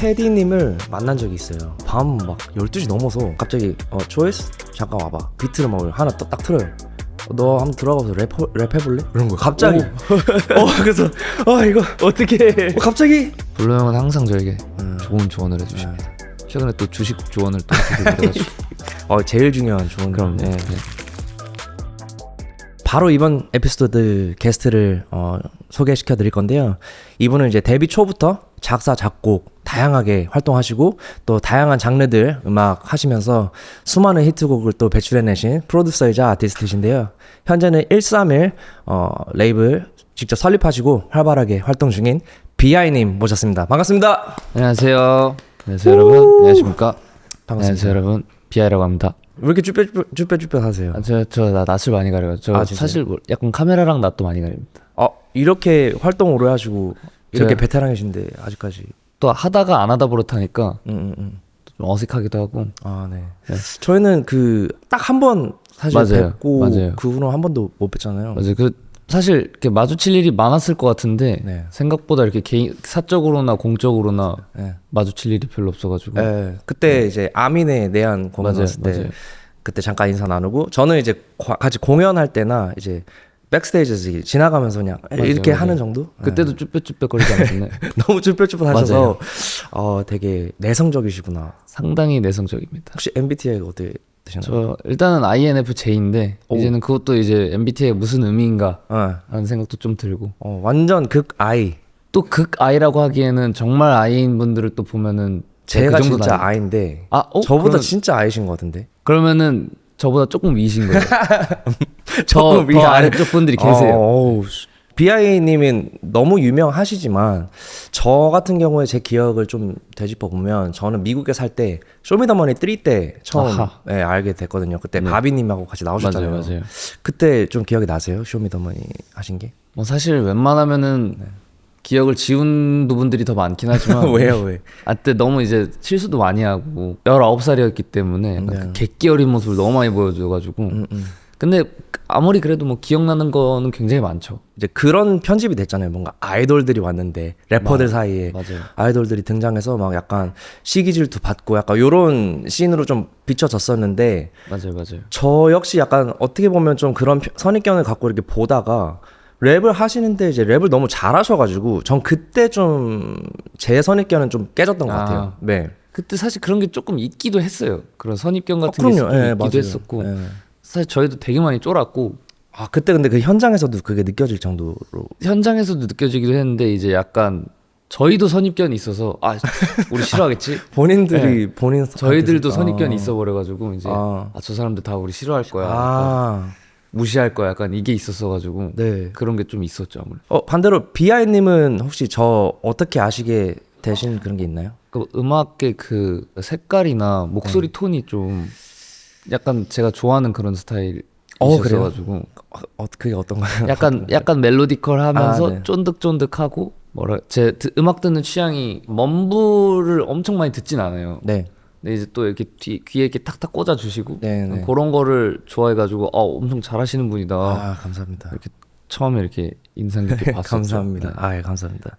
테디님을 만난 적이 있어요. 밤 막 12시 넘어서 갑자기 조이스? 잠깐 와봐. 비트를 막 하나 딱 틀어요. 너 한번 들어가서 랩 해볼래? 이런 거 갑자기. 그래서 이거 어떻게 해? 갑자기. 블루 형은 항상 저에게 좋은 조언을 해주십니다. 최근에 또 주식 조언을 또 해주셔가지고 제일 중요한 조언. 그럼 네. 바로 이번 에피소드 게스트를 소개시켜 드릴 건데요. 이분은 이제 데뷔 초부터 작사, 작곡 다양하게 활동하시고 또 다양한 장르들 음악 하시면서 수많은 히트곡을 또 배출해내신 프로듀서이자 아티스트이신데요. 현재는 131 레이블 직접 설립하시고 활발하게 활동 중인 비아이님 모셨습니다. 반갑습니다. 안녕하세요. 안녕하세요 여러분. 안녕하십니까. 반갑습니다. 안녕하세요 여러분. 비아이라고 합니다. 왜 이렇게 쭈뼛쭈뼛 하세요? 저 낯을 많이 가려요. 사실 약간 카메라랑 낯도 많이 가립니다. 이렇게 활동 오래 하시고 이렇게 베테랑이신데 아직까지 또 하다가 안 하다 버릇하니까 좀 어색하기도 하고. 네. 저희는 딱 한 번 사실 맞아요. 뵙고 맞아요. 그 후로 한 번도 못 뵀잖아요. 맞아요. 사실 이렇게 마주칠 일이 많았을 것 같은데 네. 생각보다 이렇게 개인 사적으로나 공적으로나 네. 마주칠 일이 별로 없어가지고. 네. 그때 이제 아민의 내한 공연 갔을 때 그때 잠깐 인사 나누고 저는 이제 같이 공연할 때나 이제 백스테이지에서 지나가면서 그냥 이렇게 하는 정도? 그때도 쭈뼛쭈뼛거리지 않았나요? 너무 쭈뼛쭈뼛 하셔서 되게 내성적이시구나. 상당히 내성적입니다. 혹시 MBTI가 어떻게 되시나요? 저 일단은 INFJ인데 이제는 그것도 이제 MBTI가 무슨 의미인가 라는 생각도 좀 들고. 완전 극 I. 또 극 I라고 하기에는 정말 I인 분들을 또 보면은 제가 그 진짜 I인데 저보다 그러면, 진짜 I신 것 같은데? 그러면은 저보다 조금 위신 거죠. 조금 더 아래쪽 분들이 계세요. 비아이님은 너무 유명하시지만 저 같은 경우에 제 기억을 좀 되짚어 보면 저는 미국에 살 때 쇼미더머니 3 때 처음 알게 됐거든요. 그때 바비님하고 같이 나오셨잖아요. 맞아요. 그때 좀 기억이 나세요? 쇼미더머니 하신 게? 뭐 사실 웬만하면은 기억을 지운 부분들이 더 많긴 하지만 왜요? 그때 너무 이제 실수도 많이 하고 19살이었기 때문에 약간 그 객기 어린 모습을 너무 많이 보여줘가지고 근데 아무리 그래도 뭐 기억나는 거는 굉장히 많죠. 이제 그런 편집이 됐잖아요. 뭔가 아이돌들이 왔는데 래퍼들 사이에 아이돌들이 등장해서 막 약간 시기질투 받고 약간 요런 씬으로 좀 비춰졌었는데 맞아요. 저 역시 약간 어떻게 보면 좀 그런 선입견을 갖고 이렇게 보다가 랩을 하시는데 이제 랩을 너무 잘하셔가지고 전 그때 좀 제 선입견은 좀 깨졌던 것 같아요. 네. 그때 사실 그런 게 조금 있기도 했어요. 그런 선입견 같은 게 있기도 했었고 사실 저희도 되게 많이 쫄았고 그때 근데 그 현장에서도 그게 느껴질 정도로 현장에서도 느껴지기도 했는데 이제 약간 저희도 선입견이 있어서 우리 싫어하겠지? 본인들이 저희들도 선입견이 있어 버려가지고 이제 저 사람들 다 우리 싫어할 거야. 무시할 거야. 약간 이게 있었어가지고 그런 게 좀 있었죠 아무래도. 반대로 비아이님은 혹시 저 어떻게 아시게 되신 그런 게 있나요? 그 음악의 그 색깔이나 목소리 톤이 좀 약간 제가 좋아하는 그런 스타일이셨어가지고. 그게 어떤가요? 약간 멜로디컬하면서 쫀득쫀득하고 제 음악 듣는 취향이 먼부를 엄청 많이 듣진 않아요. 근데 이제 또 이렇게 귀에 이렇게 탁탁 꽂아주시고 그런 거를 좋아해가지고 엄청 잘하시는 분이다. 감사합니다. 이렇게 처음에 이렇게 인상 깊게 봤었죠. 감사합니다. 감사합니다.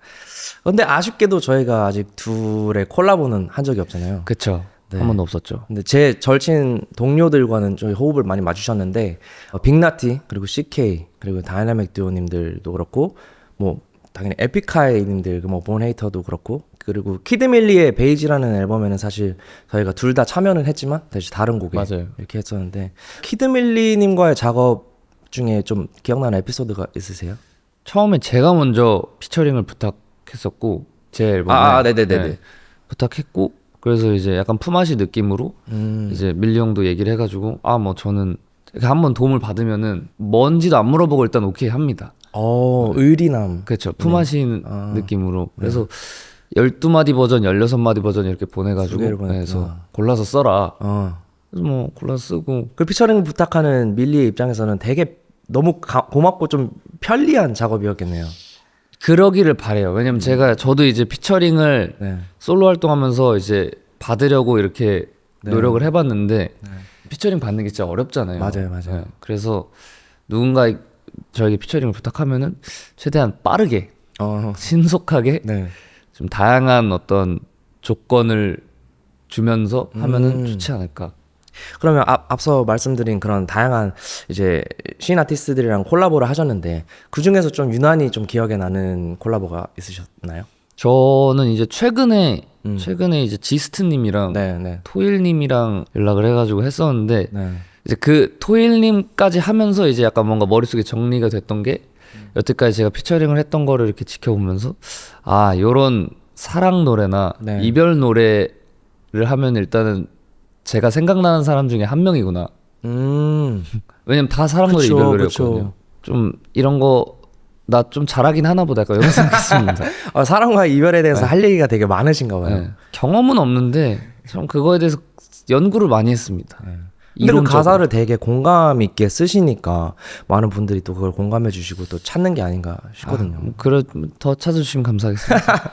근데 아쉽게도 저희가 아직 둘의 콜라보는 한 적이 없잖아요. 그쵸. 한 번도 없었죠. 근데 제 절친 동료들과는 저희 호흡을 많이 맞추셨는데 빅나티 그리고 CK 그리고 다이나믹 듀오님들도 그렇고 뭐 당연히 에픽하이님들 뭐 본헤이터도 그렇고 그리고 키드밀리의 베이지라는 앨범에는 사실 저희가 둘 다 참여는 했지만 사실 다른 곡에 이렇게 했었는데 키드밀리님과의 작업 중에 좀 기억나는 에피소드가 있으세요? 처음에 제가 먼저 피처링을 부탁했었고 제 앨범에 부탁했고 그래서 이제 약간 품앗이 느낌으로 이제 밀리 형도 얘기를 해가지고 뭐 저는 한번 도움을 받으면은 뭔지도 안 물어보고 일단 오케이 합니다. 의리남. 그렇죠. 품앗이 느낌으로. 그래서 12마디 버전, 16마디 버전 이렇게 보내가지고 해서 골라서 써라. 그래서 뭐 골라서 쓰고. 그 피처링 부탁하는 밀리의 입장에서는 되게 너무 고맙고 좀 편리한 작업이었겠네요. 그러기를 바래요. 왜냐면 저도 이제 피처링을 솔로 활동하면서 이제 받으려고 이렇게 노력을 해봤는데 피처링 받는 게 진짜 어렵잖아요. 맞아요. 그래서 누군가 저에게 피처링을 부탁하면은 최대한 빠르게 신속하게 좀 다양한 어떤 조건을 주면서 하면은 좋지 않을까. 그러면 앞서 말씀드린 그런 다양한 이제 시인 아티스트들이랑 콜라보를 하셨는데 그 중에서 좀 유난히 좀 기억에 나는 콜라보가 있으셨나요? 저는 이제 최근에 이제 지스트님이랑 네, 네. 토일님이랑 연락을 해가지고 했었는데 네. 이제 그 토일님까지 하면서 이제 약간 뭔가 머릿속에 정리가 됐던 게 여태까지 제가 피처링을 했던 거를 이렇게 지켜보면서 아 요런 사랑 노래나 네. 이별 노래를 하면 일단은 제가 생각나는 사람 중에 한 명이구나. 왜냐면 다 사랑 노래 그쵸, 이별 노래였거든요. 그쵸. 좀 이런 거 나 좀 잘하긴 하나 보다 약간 이런 생각했습니다. 사랑과 이별에 대해서 네. 할 얘기가 되게 많으신가 봐요. 네. 경험은 없는데 좀 그거에 대해서 연구를 많이 했습니다. 근데 그 이론적으로. 가사를 되게 공감 있게 쓰시니까 많은 분들이 또 그걸 공감해 주시고 또 찾는 게 아닌가 싶거든요. 그래 더 찾아주시면 감사하겠습니다.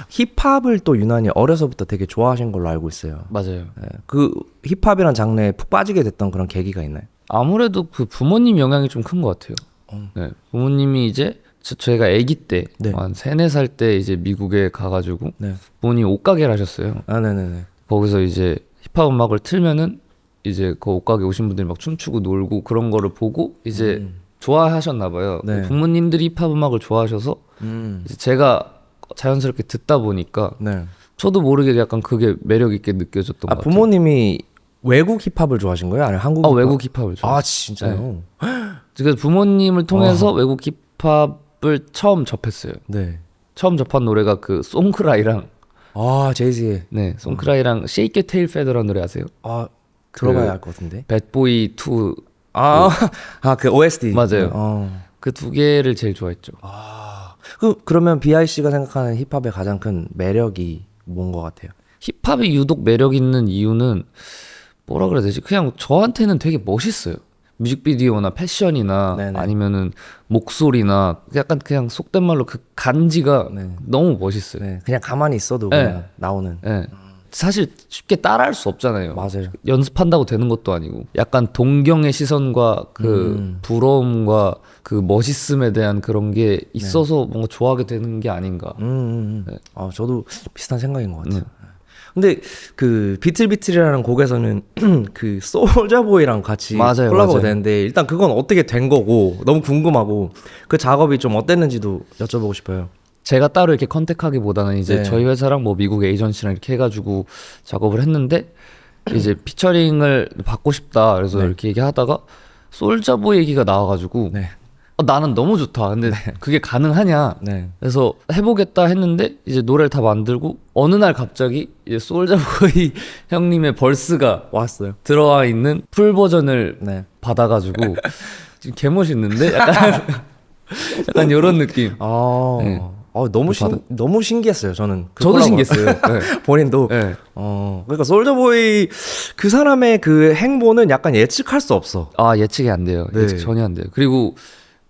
힙합을 또 유난히 어려서부터 되게 좋아하신 걸로 알고 있어요. 맞아요. 네. 그 힙합이란 장르에 푹 빠지게 됐던 그런 계기가 있나요? 아무래도 그 부모님 영향이 좀 큰 것 같아요. 네. 부모님이 이제 저희가 아기 때, 네. 한 3-4살 때 이제 미국에 가가지고 네. 부모님 옷가게를 하셨어요. 네네네. 거기서 이제 힙합 음악을 틀면은 이제 그 옷가게 오신 분들이 막 춤추고 놀고 그런 거를 보고 이제 좋아하셨나 봐요. 네. 부모님들이 힙합 음악을 좋아하셔서 이제 제가 자연스럽게 듣다 보니까 네. 저도 모르게 약간 그게 매력 있게 느껴졌던 것 같아요. 부모님이 외국 힙합을 좋아하신 거예요? 아니면 한국 힙합? 외국 힙합을 좋아해요. 아 진짜요? 그래서 부모님을 통해서 외국 힙합을 처음 접했어요. 네. 처음 접한 노래가 그 송크라이랑 제이지의 네, 송크라이랑 Shake Your Tail Feather라는 노래 아세요? 들어봐야 알 것 같은데. 배드보이 2 그 OST. 맞아요. 그 두 개를 제일 좋아했죠. 그러면 BIC가 생각하는 힙합의 가장 큰 매력이 뭔 것 같아요? 힙합이 유독 매력 있는 이유는 뭐라 그래야 되지? 그냥 저한테는 되게 멋있어요. 뮤직비디오나 패션이나 네네. 아니면은 목소리나 약간 그냥 속된 말로 그 간지가 네. 너무 멋있어요. 네, 그냥 가만히 있어도 네. 그냥 나오는. 네. 사실 쉽게 따라할 수 없잖아요. 맞아요. 연습한다고 되는 것도 아니고 약간 동경의 시선과 그 부러움과 그 멋있음에 대한 그런 게 있어서 뭔가 좋아하게 되는 게 아닌가. 네. 저도 비슷한 생각인 것 같아요. 근데 그 비틀비틀이라는 곡에서는 그 소울자보이랑 같이 맞아요, 콜라보가 맞아요. 되는데 일단 그건 어떻게 된 거고 너무 궁금하고 그 작업이 좀 어땠는지도 여쭤보고 싶어요. 제가 따로 이렇게 컨택하기보다는 이제 네. 저희 회사랑 뭐 미국 에이전시랑 이렇게 해가지고 작업을 했는데 이제 피처링을 받고 싶다 그래서 네. 이렇게 얘기하다가 소울자보이 얘기가 나와가지고 네. 나는 너무 좋다. 근데 그게 가능하냐? 네. 그래서 해보겠다 했는데 이제 노래를 다 만들고 어느 날 갑자기 이제 소울자보이 형님의 벌스가 왔어요. 들어와 있는 풀 버전을 네. 받아가지고 지금 개 멋있는데 약간 이런 느낌. 네. 너무 신기했어요. 저는 그 저도 콜라보가. 신기했어요. 네. 본인도. 네. 그러니까 소울자보이 그 사람의 그 행보는 약간 예측할 수 없어. 예측이 안 돼요. 네. 예측 전혀 안 돼요. 그리고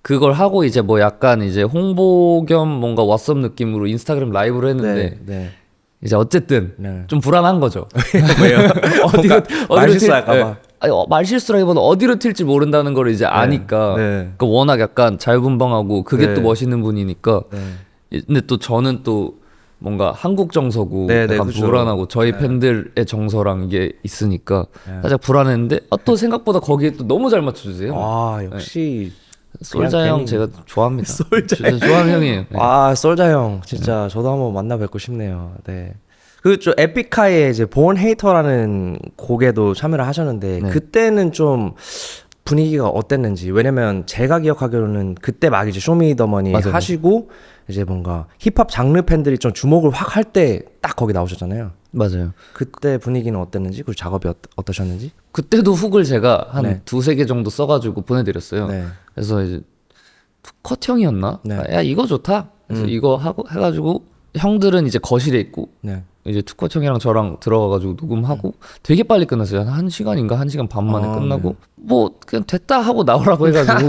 그걸 하고 이제 뭐 약간 이제 홍보 겸 뭔가 왓썹 느낌으로 인스타그램 라이브를 했는데 네. 이제 어쨌든 네. 좀 불안한 거죠. 왜요? 말실수할까봐. 말실수라기보다 어디로 튈지 모른다는 걸 이제 아니까. 네. 그러니까 워낙 약간 자유분방하고 그게 네. 또 멋있는 분이니까. 네. 근데 또 저는 또 뭔가 한국 정서고 네, 네, 약간 그쵸. 불안하고 저희 팬들의 정서랑 이게 있으니까 네. 살짝 불안했는데 또 생각보다 거기에 또 너무 잘 맞춰주세요. 역시 솔자 형 제가 좋아합니다. 솔자 진짜 좋아하는 형이에요. 네. 솔자 형 진짜 저도 한번 만나 뵙고 싶네요. 네. 그 에픽하이의 이제 본 헤이터라는 곡에도 참여를 하셨는데 네. 그때는 좀 분위기가 어땠는지. 왜냐면 제가 기억하기로는 그때 막 이제 쇼미더머니 맞아요. 하시고 이제 뭔가 힙합 장르 팬들이 좀 주목을 확 할 때 딱 거기 나오셨잖아요. 맞아요. 그때 분위기는 어땠는지 그리고 작업이 어떠셨는지. 그때도 훅을 제가 한 네. 2-3개 정도 써가지고 보내드렸어요. 네. 그래서 이제 투컷 형이었나? 네. 야 이거 좋다. 그래서 이거 하고 해가지고 형들은 이제 거실에 있고 네. 이제 투컷 형이랑 저랑 들어가가지고 녹음하고 되게 빨리 끝났어요. 한 1시간인가 1시간 반 만에 끝나고 뭐 그냥 됐다 하고 나오라고 해가지고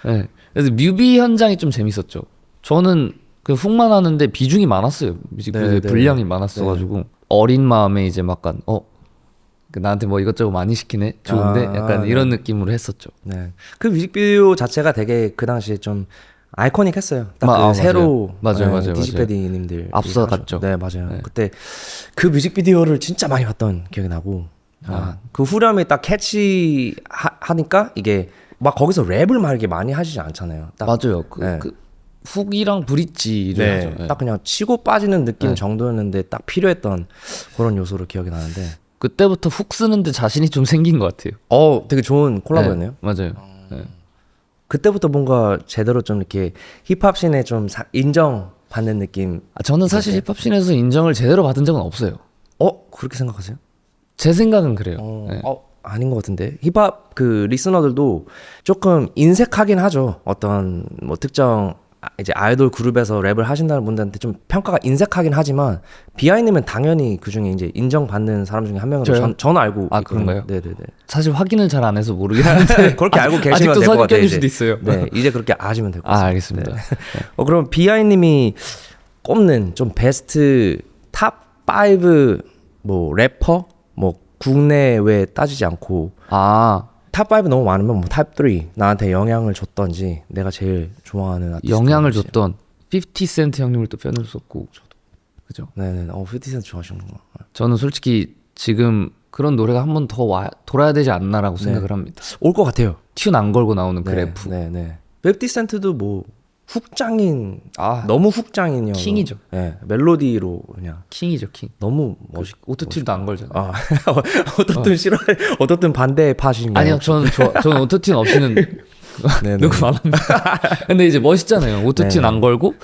네. 그래서 뮤비 현장이 좀 재밌었죠. 저는 그 훅만 하는데 비중이 많았어요. 뮤직비디오에 네. 분량이 많았어가지고 어린 마음에 이제 약간 나한테 뭐 이것저것 많이 시키네 좋은데 약간 이런 느낌으로 했었죠. 네. 그 뮤직비디오 자체가 되게 그 당시에 좀 아이코닉했어요. 딱 그 새로 맞아요. 디지패디님들 앞서갔죠. 네, 맞아요. 네. 그때 그 뮤직비디오를 진짜 많이 봤던 기억이 나고 그 후렴이 딱 캐치 하니까 이게 막 거기서 랩을 막 이렇게 많이 하시지 않잖아요. 딱, 맞아요. 네. 그 훅이랑 브릿지를 네, 하죠. 네. 딱 그냥 치고 빠지는 느낌 정도였는데 딱 필요했던 그런 요소로 기억이 나는데 그때부터 훅 쓰는데 자신이 좀 생긴 것 같아요. 되게 좋은 콜라보였네요. 맞아요. 네. 그때부터 뭔가 제대로 좀 이렇게 힙합 씬에 좀 인정받는 느낌. 저는 사실 힙합 씬에서 인정을 제대로 받은 적은 없어요. 그렇게 생각하세요? 제 생각은 그래요. 네. 아닌 것 같은데 힙합 그 리스너들도 조금 인색하긴 하죠. 어떤 뭐 특정 이제 아이돌 그룹에서 랩을 하신다는 분들한테 좀 평가가 인색하긴 하지만 비하이님은 당연히 그 중에 이제 인정받는 사람 중에 한 명으로 저는 알고 있거든요. 그런가요? 네네네. 사실 확인을 잘 안 해서 모르긴 하는데 그렇게 알고 계시면 아직도 될 것 같아요. 선입견일 수도 있어요. 네, 이제 그렇게 아시면 될 것 같아요. 알겠습니다. 네. 그럼 비하이님이 꼽는 좀 베스트 탑 5 뭐 래퍼 뭐 국내외 따지지 않고 탑 5 너무 많으면 뭐 탑 3 나한테 영향을 줬던지 내가 제일 좋아하는 아티스트 영향을 줬던 50센트 형님을 또 빼놓을 수 없고 그죠? 네네. 50센트 좋아하시는구나. 저는 솔직히 지금 그런 노래가 한 번 더 돌아야 되지 않나라고 생각을 합니다. 올 것 같아요. 튠 안 걸고 나오는 그래프. 네네. 50센트도 뭐 훅장인 너무 훅장인이요. 킹이죠. 네, 멜로디로 그냥 킹이죠, 킹. 너무 오토튠도 안 걸잖아요. 오토튠 싫어해. 오토튠 반대 파신가요? 아니요, 저는 오토튠 없이는 누구 많은데. 근데 이제 멋있잖아요. 오토튠 안 걸고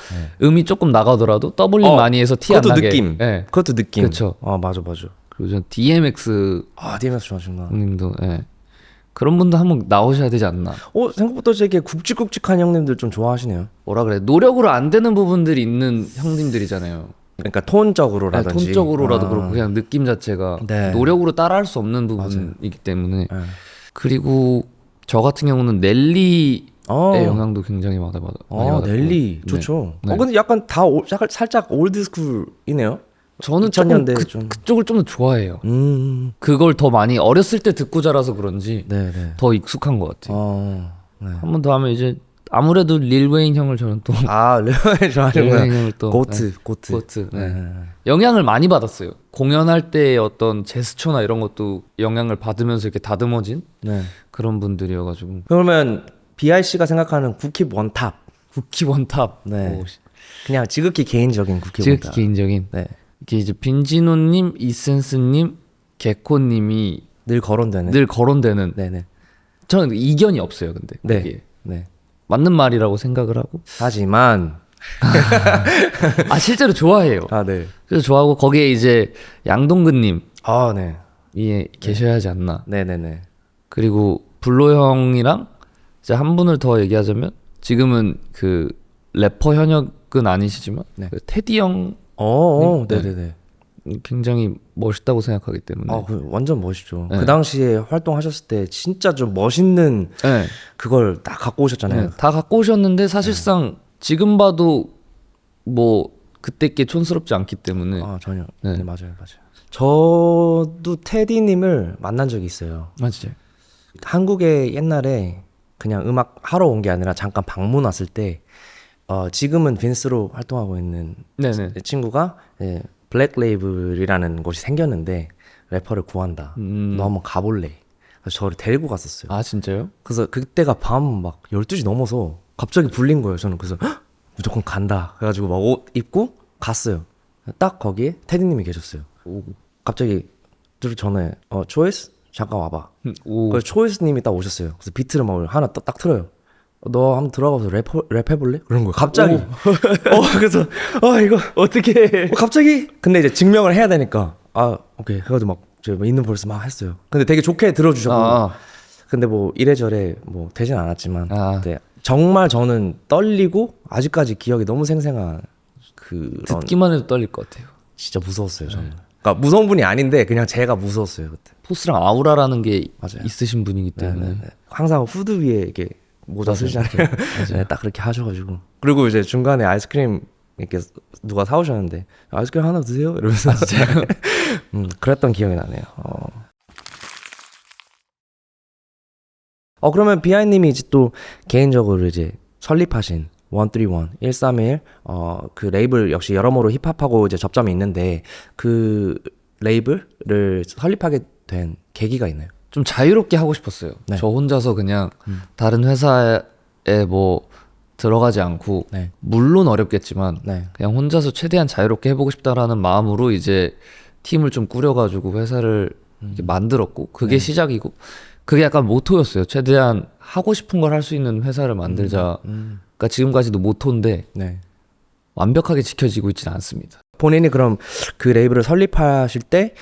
음이 조금 나가더라도 더블링 많이 해서 티 안 나게. 느낌. 네. 그것도 느낌. 그렇죠. 맞아. 그리고 전 DMX DMX 좋아하시구나. 님도 그런 분도 한번 나오셔야 되지 않나. 생각보다 되게 굵직굵직한 형님들 좀 좋아하시네요. 뭐라 그래, 노력으로 안 되는 부분들이 있는 형님들이잖아요. 그러니까 톤적으로라든지 톤적으로라도 그렇고 그냥 느낌 자체가 노력으로 따라할 수 없는 부분이기 때문에. 그리고 저 같은 경우는 넬리의 영향도 굉장히 많이 받았고. 넬리 좋죠. 네. 근데 약간 살짝 올드스쿨이네요. 저는 2000년대 그쪽을 좀 더 좋아해요. 그걸 더 많이 어렸을 때 듣고 자라서 그런지 더 익숙한 것 같아요. 한 번 더 하면 이제 아무래도 릴 웨인 형을 저는 또 릴 웨인 좋아하시는구나. 릴 웨인 형을 또 고트. 영향을 많이 받았어요. 공연할 때의 어떤 제스처나 이런 것도 영향을 받으면서 이렇게 다듬어진 그런 분들이어가지고. 그러면 BIC가 생각하는 국힙 원탑. 네. 그냥 지극히 개인적인 국힙 지극히 원탑. 개인적인. 네. 이게 이제 빈지노님, 이센스님, 개코님이 늘 거론되는. 네네. 저는 이견이 없어요. 근데 그게 맞는 말이라고 생각을 하고. 하지만 실제로 좋아해요. 네. 그래서 좋아하고 거기에 이제 양동근님 네. 이 계셔야 하지 않나. 네네네. 그리고 블로 형이랑 이제 한 분을 더 얘기하자면 지금은 그 래퍼 현역은 아니시지만 그 테디 형. 네네네. 굉장히 멋있다고 생각하기 때문에. 완전 멋있죠. 그 당시에 활동하셨을 때 진짜 좀 멋있는 그걸 딱 갖고 오셨잖아요. 다 갖고 오셨는데 사실상 지금 봐도 뭐 그때 게 촌스럽지 않기 때문에. 전혀. 네, 맞아요. 저도 테디님을 만난 적이 있어요. 진짜요? 한국에 옛날에 그냥 음악 하러 온 게 아니라 잠깐 방문 왔을 때 지금은 빈스로 활동하고 있는 친구가 블랙 레이블이라는 곳이 생겼는데 래퍼를 구한다. 너 한번 가볼래? 그래서 저를 데리고 갔었어요. 진짜요? 그래서 그때가 밤 막 12시 넘어서 갑자기 불린 거예요. 저는 그래서 무조건 간다. 그래가지고 막 옷 입고 갔어요. 딱 거기에 테디님이 계셨어요. 갑자기 전에 초이스? 잠깐 와봐. 그래서 초이스님이 딱 오셨어요. 그래서 비트를 막 하나 딱 틀어요. 너 한번 들어가서 랩 해볼래? 그런 거예요. 갑자기. 그래서 이거 어떻게? 갑자기. 근데 이제 증명을 해야 되니까. 오케이. 그래가지고 막 제가 있는 벌써 막 했어요. 근데 되게 좋게 들어주셨고. 근데 뭐 이래저래 뭐 되진 않았지만. 근데 정말 저는 떨리고 아직까지 기억이 너무 생생한 그런. 듣기만 해도 떨릴 것 같아요. 진짜 무서웠어요. 저는. 그러니까 무서운 분이 아닌데 그냥 제가 무서웠어요 그때. 포스랑 아우라라는 게 있으신 분이기 때문에. 항상 후드 위에 이렇게 모자 쓰시잖아요. 딱 그렇게 하셔가지고. 그리고 이제 중간에 아이스크림 이렇게 누가 사오셨는데 아이스크림 하나 드세요? 이러면서 진짜요? 그랬던 기억이 나네요. 그러면 비하이님이 이제 또 개인적으로 이제 설립하신 131 그 레이블 역시 여러모로 힙합하고 이제 접점이 있는데 그 레이블을 설립하게 된 계기가 있나요? 좀 자유롭게 하고 싶었어요. 네. 저 혼자서 그냥 다른 회사에 뭐 들어가지 않고 네. 물론 어렵겠지만 네. 그냥 혼자서 최대한 자유롭게 해보고 싶다라는 마음으로 이제 팀을 좀 꾸려가지고 회사를 이렇게 만들었고 그게 시작이고 그게 약간 모토였어요. 최대한 하고 싶은 걸 할 수 있는 회사를 만들자. 그러니까 지금까지도 모토인데 네. 완벽하게 지켜지고 있지는 않습니다. 본인이 그럼 그 레이블을 설립하실 때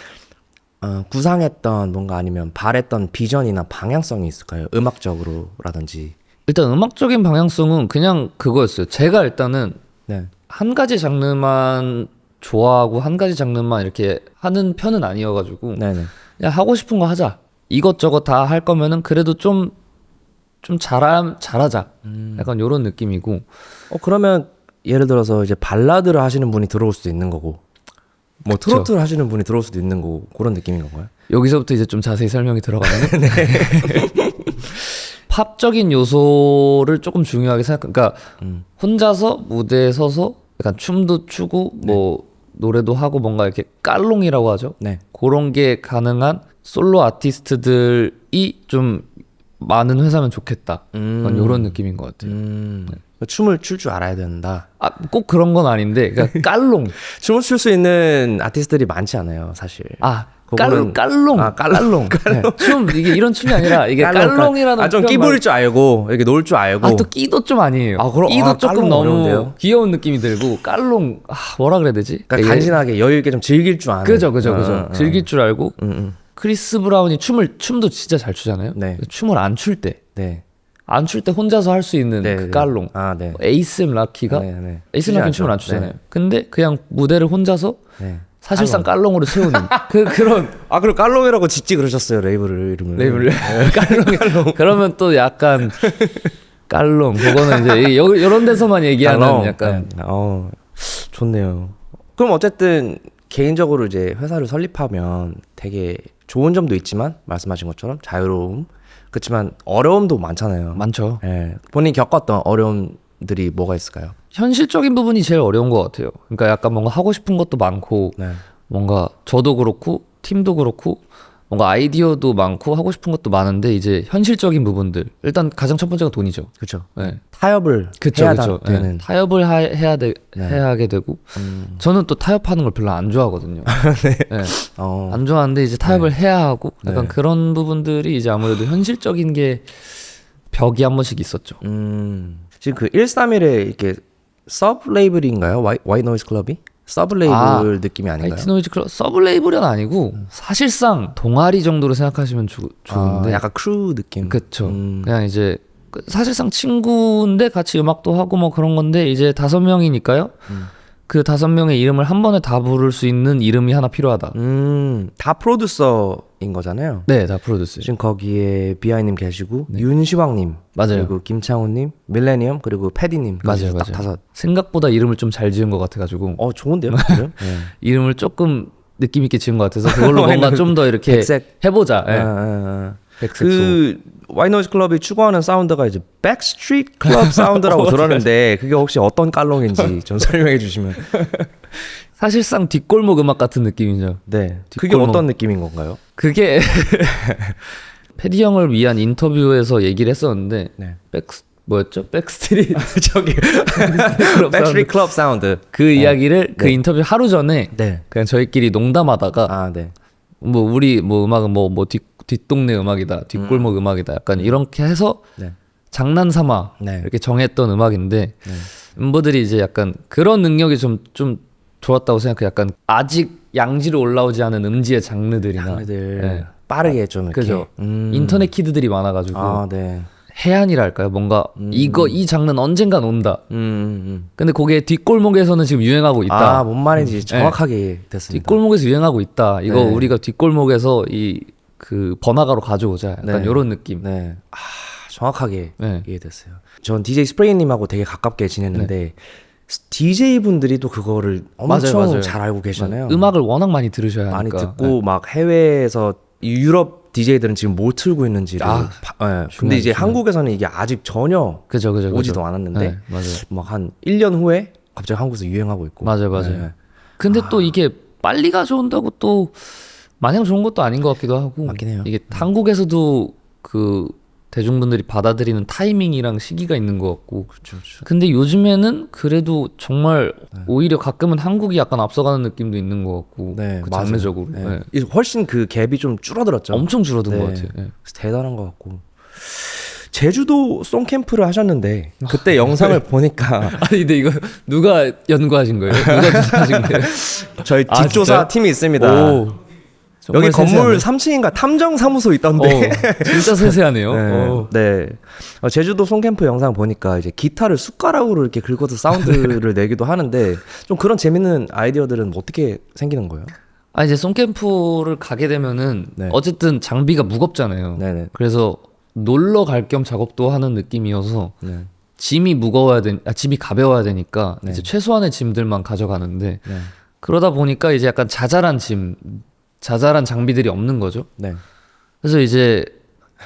구상했던 뭔가 아니면 바랬던 비전이나 방향성이 있을까요? 음악적으로라든지. 일단 음악적인 방향성은 그냥 그거였어요. 제가 일단은 네. 한 가지 장르만 좋아하고 한 가지 장르만 이렇게 하는 편은 아니어가지고 네네. 그냥 하고 싶은 거 하자. 이것저것 다 할 거면은 그래도 좀 잘하자. 약간 요런 느낌이고. 그러면 예를 들어서 이제 발라드를 하시는 분이 들어올 수도 있는 거고, 뭐 그쵸. 트로트를 하시는 분이 들어올 수도 있는 거고 그런 느낌인 건가요? 여기서부터 이제 좀 자세히 설명이 들어가면 팝적인 요소를 조금 중요하게 그러니까 혼자서 무대에 서서 약간 춤도 추고 뭐 노래도 하고 뭔가 이렇게 깔롱이라고 하죠. 네. 그런 게 가능한 솔로 아티스트들이 좀 많은 회사면 좋겠다. 약간 이런 느낌인 것 같아요. 춤을 출 줄 알아야 된다. 아, 꼭 그런 건 아닌데, 그러니까 깔롱. 춤을 출 수 있는 아티스트들이 많지 않아요, 사실. 아, 그거는- 깔롱. 아, 깔롱. 네. 춤 이게 이런 춤이 아니라 이게 깔롱이라는 좀 표현 끼 부릴 줄 알고 이렇게 놀 줄 알고. 아, 또 끼도 좀 아니에요. 끼도 깔롱 조금 너무 어려운데요? 귀여운 느낌이 들고 깔롱 뭐라 그래야 되지? 그러니까 간신하게 여유 있게 좀 즐길 줄 아는. 그죠. 즐길 줄 알고. 음. 크리스 브라운이 춤도 진짜 잘 추잖아요. 네. 춤을 안 출 때 네. 혼자서 할 수 있는 네, 그 네. 깔롱. 아, 네. 에이셈 라키가 네. 에이셈 라키는 춤을 안 추잖아요. 네. 근데 그냥 무대를 혼자서 네. 사실상 깔롱으로 채우는 그런 아, 그리고 깔롱이라고 짓지 그러셨어요, 레이블을 이름을. 레이블을 깔롱. 그러면 또 약간 깔롱. 그거는 이제 이런 데서만 얘기하는 깔롱. 약간 네. 좋네요. 그럼 어쨌든 개인적으로 이제 회사를 설립하면 되게 좋은 점도 있지만 말씀하신 것처럼 자유로움, 그렇지만 어려움도 많잖아요. 많죠. 예. 본인이 겪었던 어려움들이 뭐가 있을까요? 현실적인 부분이 제일 어려운 것 같아요. 그러니까 약간 뭔가 하고 싶은 것도 많고 네. 뭔가 저도 그렇고 팀도 그렇고 뭔가 아이디어도 많고 하고 싶은 것도 많은데 이제 현실적인 부분들 일단 가장 첫 번째가 돈이죠. 그렇죠. 네. 타협을 그쵸. 해야 네. 되는. 타협을 해야 하게 되고 저는 또 타협하는 걸 별로 안 좋아하거든요. 네. 안 좋아하는데 이제 타협을 해야 하고 약간 네. 그런 부분들이 이제 아무래도 현실적인 게 벽이 한 번씩 있었죠. 지금 그 131의 이렇게 서브 레이블인가요? 와이 노이즈 클럽이? 서브 레이블 느낌이 아닌가요? 화이트노이즈 클럽 서브 레이블은 아니고 사실상 동아리 정도로 생각하시면 좋은데 약간 크루 느낌. 그쵸. 그냥 이제 사실상 친구인데 같이 음악도 하고 뭐 그런 건데 이제 5명이니까요. 그 5명의 이름을 한 번에 다 부를 수 있는 이름이 하나 필요하다. 다 프로듀서인 거잖아요. 네, 다 프로듀스. 지금 거기에 비아이님 계시고 윤시황님, 맞아요. 그리고 김창훈님, 밀레니엄, 그리고 패디님. 맞아요. 딱 5. 생각보다 이름을 좀 잘 지은 것 같아가지고 좋은데요? 이름? 네. 이름을 조금 느낌 있게 지은 것 같아서 그걸로 뭔가 좀 더 이렇게 백색. 해보자. 네. 백색 그 와이노이즈 클럽이 추구하는 사운드가 이제 백스트리트 클럽 사운드라고 들었는데 그게 혹시 어떤 깔롱인지 좀 설명해 주시면. 사실상 뒷골목 음악 같은 느낌이죠. 네. 그게 뒷골목. 어떤 느낌인 건가요? 그게 패디 형을 위한 인터뷰에서 얘기를 했었는데 네. 뭐였죠? 백스트리트 저기 백스트리트 클럽 사운드. 그 이야기를 그 인터뷰 하루 전에 네. 그냥 저희끼리 농담하다가 네. 뭐 우리 뭐 음악은 뭐 뒷동네 음악이다, 뒷골목 음악이다, 약간 이렇게 해서 네. 장난삼아 네. 이렇게 정했던 음악인데 멤버들이 이제 약간 그런 능력이 좀 좋았다고 생각해. 약간 아직 양지로 올라오지 않은 음지의 장르들이나 장르들 네. 빠르게 좀 이렇게. 그죠. 인터넷 키드들이 많아가지고 네. 해안이랄까요? 뭔가 이 장르는 언젠간 온다. 근데 그게 뒷골목에서는 지금 유행하고 있다. 뭔 말인지 정확하게 됐습니다. 뒷골목에서 유행하고 있다. 이거 네. 우리가 뒷골목에서 그 번화가로 가져오자. 약간 네. 이런 느낌. 네. 정확하게 네. 이해됐어요. 전 DJ 스프레이님하고 되게 가깝게 지냈는데 DJ 분들이 또 그거를 엄청 맞아요. 잘 알고 계시잖아요. 음악을 워낙 많이 들으셔야 하니까. 많이 듣고 막 해외에서 유럽 DJ들은 지금 뭐 틀고 있는지를 근데 이제 한국에서는 이게 아직 전혀 그죠. 오지도 않았는데 네, 맞아요. 막 한 1년 후에 갑자기 한국에서 유행하고 있고. 맞아요. 네. 근데 또 이게 빨리 가져온다고 또 마냥 좋은 것도 아닌 것 같기도 하고. 맞긴 해요. 이게 한국에서도 그 대중분들이 받아들이는 타이밍이랑 시기가 있는 것 같고. 그렇죠. 근데 요즘에는 그래도 정말 오히려 가끔은 한국이 약간 앞서가는 느낌도 있는 것 같고. 네, 그 맞아요. 장르적으로. 네. 훨씬 그 갭이 좀 줄어들었죠. 엄청 줄어든 것 같아요. 그래서 대단한 것 같고. 제주도 송캠프를 하셨는데 그때 영상을 보니까 아니 근데 이거 누가 연구하신 거예요? 누가 조사하신 거예요? 저희 뒷조사 팀이 있습니다. 오, 여기 건물 세세하네. 3층인가 탐정사무소 있던데. 진짜 세세하네요. 네. 제주도 송캠프 영상 보니까 이제 기타를 숟가락으로 이렇게 긁어서 사운드를 내기도 하는데 좀 그런 재밌는 아이디어들은 어떻게 생기는 거예요? 아 이제 송캠프를 가게 되면은 네. 어쨌든 장비가 무겁잖아요. 네네. 그래서 놀러 갈 겸 작업도 하는 느낌이어서 네. 짐이 가벼워야 되니까 네. 이제 최소한의 짐들만 가져가는데 네. 그러다 보니까 이제 약간 자잘한 장비들이 없는 거죠. 네. 그래서 이제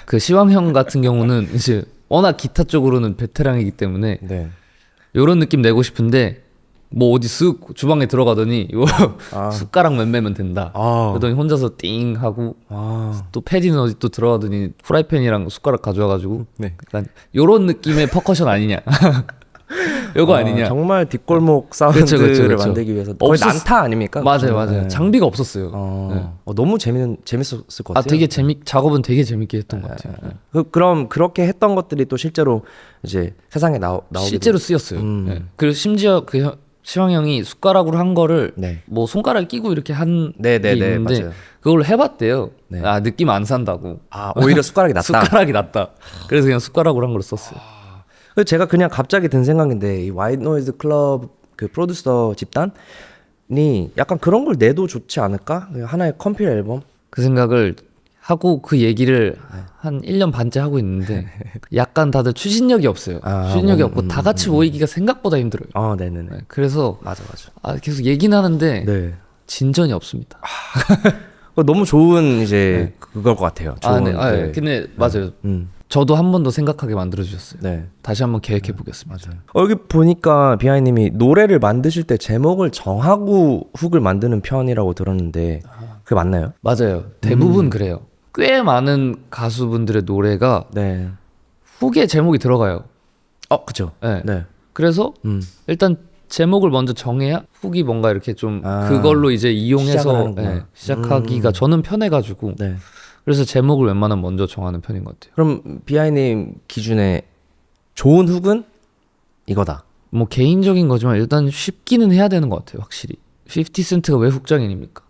그 시황형 같은 경우는 이제 워낙 기타 쪽으로는 베테랑이기 때문에 네. 요런 느낌 내고 싶은데 뭐 어디 쓱 주방에 들어가더니 이거 숟가락 맨매면 된다. 그러더니 혼자서 띵 하고 또 패디는 어디 또 들어가더니 프라이팬이랑 숟가락 가져와가지고 네. 약간 요런 느낌의 퍼커션 아니냐. 요거 아니냐. 정말 뒷골목 사운드를 그쵸. 만들기 위해서 거의 난타 아닙니까? 맞아요. 네. 장비가 없었어요. 너무 재밌었을 것 같아요. 되게 작업은 되게 재밌게 했던 것 같아요. 그럼 그렇게 했던 것들이 또 실제로 이제 세상에 나오게 실제로 쓰였어요. 그리고 심지어 그 시황형이 숟가락으로 한 거를 네. 뭐 손가락 끼고 이렇게 한 게 네네네, 있는데 맞아요. 그걸 해봤대요. 네. 느낌 안 산다고. 오히려 숟가락이 낫다. 숟가락이 낫다. 그래서 그냥 숟가락으로 한 걸 썼어요. 제가 그냥 갑자기 든 생각인데 이 화이트 노이즈 클럽 그 프로듀서 집단이 약간 그런 걸 내도 좋지 않을까? 하나의 컴필 앨범? 그 생각을 하고 그 얘기를 한 1년 반째 하고 있는데 약간 다들 추진력이 없어요. 추진력이 없고 다 같이 모이기가 생각보다 힘들어요. 네네네. 그래서 맞아. 계속 얘기는 하는데 네. 진전이 없습니다. 너무 좋은 이제 그걸 것 같아요. 좋은, 네. 근데 맞아요. 저도 한 번 더 생각하게 만들어주셨어요. 네. 다시 한번 계획해 보겠습니다. 맞아요. 여기 보니까 비하이님이 노래를 만드실 때 제목을 정하고 훅을 만드는 편이라고 들었는데 그게 맞나요? 맞아요. 대부분 그래요. 꽤 많은 가수분들의 노래가 네. 훅에 제목이 들어가요. 그쵸. 네. 네. 그래서 일단 제목을 먼저 정해야 훅이 뭔가 이렇게 좀 그걸로 이제 이용해서 시작하기가 저는 편해가지고 네. 그래서 제목을 웬만하면 먼저 정하는 편인 것 같아요. 그럼 비하이님 기준에 좋은 훅은 이거다. 뭐 개인적인 거지만 일단 쉽기는 해야 되는 것 같아요. 확실히 50센트가 왜 훅장인입니까?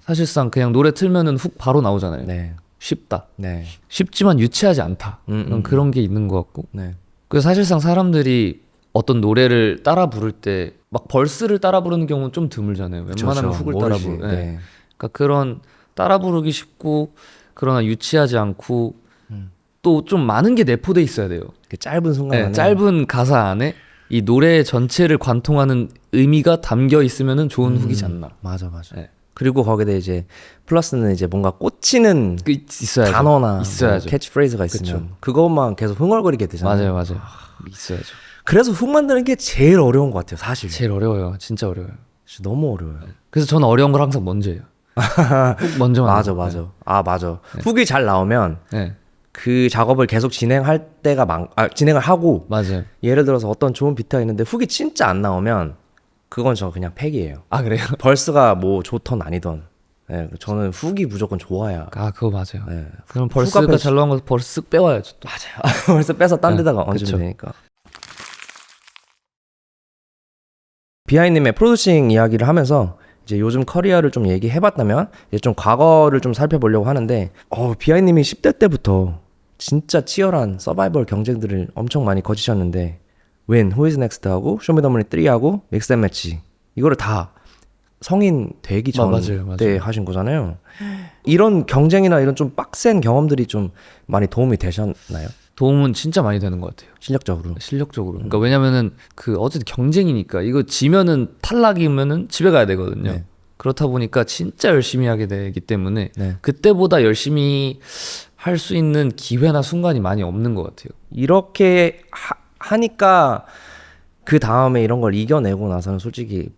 사실상 그냥 노래 틀면은 훅 바로 나오잖아요. 네. 쉽다. 네. 쉽지만 유치하지 않다. 그런 게 있는 것 같고. 네. 그래서 사실상 사람들이 어떤 노래를 따라 부를 때 막 벌스를 따라 부르는 경우는 좀 드물잖아요. 웬만하면 훅을 따라 부르. 네. 그러니까 그런 따라 부르기 쉽고 그러나 유치하지 않고 또 좀 많은 게 내포돼 있어야 돼요. 짧은 순간 안에 짧은 가사 안에 이 노래 전체를 관통하는 의미가 담겨 있으면은 좋은 훅이지 않나. 맞아. 네. 그리고 거기다 이제 플러스는 이제 뭔가 꽂히는 있어야죠. 단어나 있어야죠. 뭐 캐치프레이즈가 있으면 그것만 계속 흥얼거리게 되잖아요. 맞아요. 있어야죠. 그래서 훅 만드는 게 제일 어려운 것 같아요, 사실. 제일 어려워요. 진짜 어려워요. 진짜 너무 어려워요. 그래서 저는 어려운 걸 항상 먼저 해요. 훅 먼저 맞아. 만들어요. 맞아. 훅이 잘 나오면 네. 그 작업을 계속 진행할 때가 진행을 하고 맞아요. 예를 들어서 어떤 좋은 비트가 있는데 훅이 진짜 안 나오면 그건 저 그냥 팩이에요. 그래요? 벌스가 뭐 좋던 아니던. 네, 저는 훅이 무조건 좋아야. 그거 맞아요. 네. 그럼 벌스가 잘 나온 거 벌스 쓱 빼와야죠. 또. 맞아요. 벌써 빼서 딴 데다가 얹으면 그쵸. 되니까. 비하이님의 프로듀싱 이야기를 하면서 이제 요즘 커리어를 좀 얘기해봤다면 이제 좀 과거를 좀 살펴보려고 하는데 비하이님이 10대 때부터 진짜 치열한 서바이벌 경쟁들을 엄청 많이 거치셨는데 웬, Who is Next하고 쇼미더머니 3하고 믹스앤매치 이거를 다 성인 되기 전 맞아요. 때 하신 거잖아요. 이런 경쟁이나 이런 좀 빡센 경험들이 좀 많이 도움이 되셨나요? 도움은 진짜 많이 되는 것 같아요. 실력적으로. 그러니까 왜냐면은 어쨌든 경쟁이니까 이거 지면은 탈락이면은 집에 가야 되거든요. 네. 그렇다 보니까 진짜 열심히 하게 되기 때문에 네. 그때보다 열심히 할 수 있는 기회나 순간이 많이 없는 것 같아요. 이렇게 하니까 그 다음에 이런 걸 이겨내고 나서는 솔직히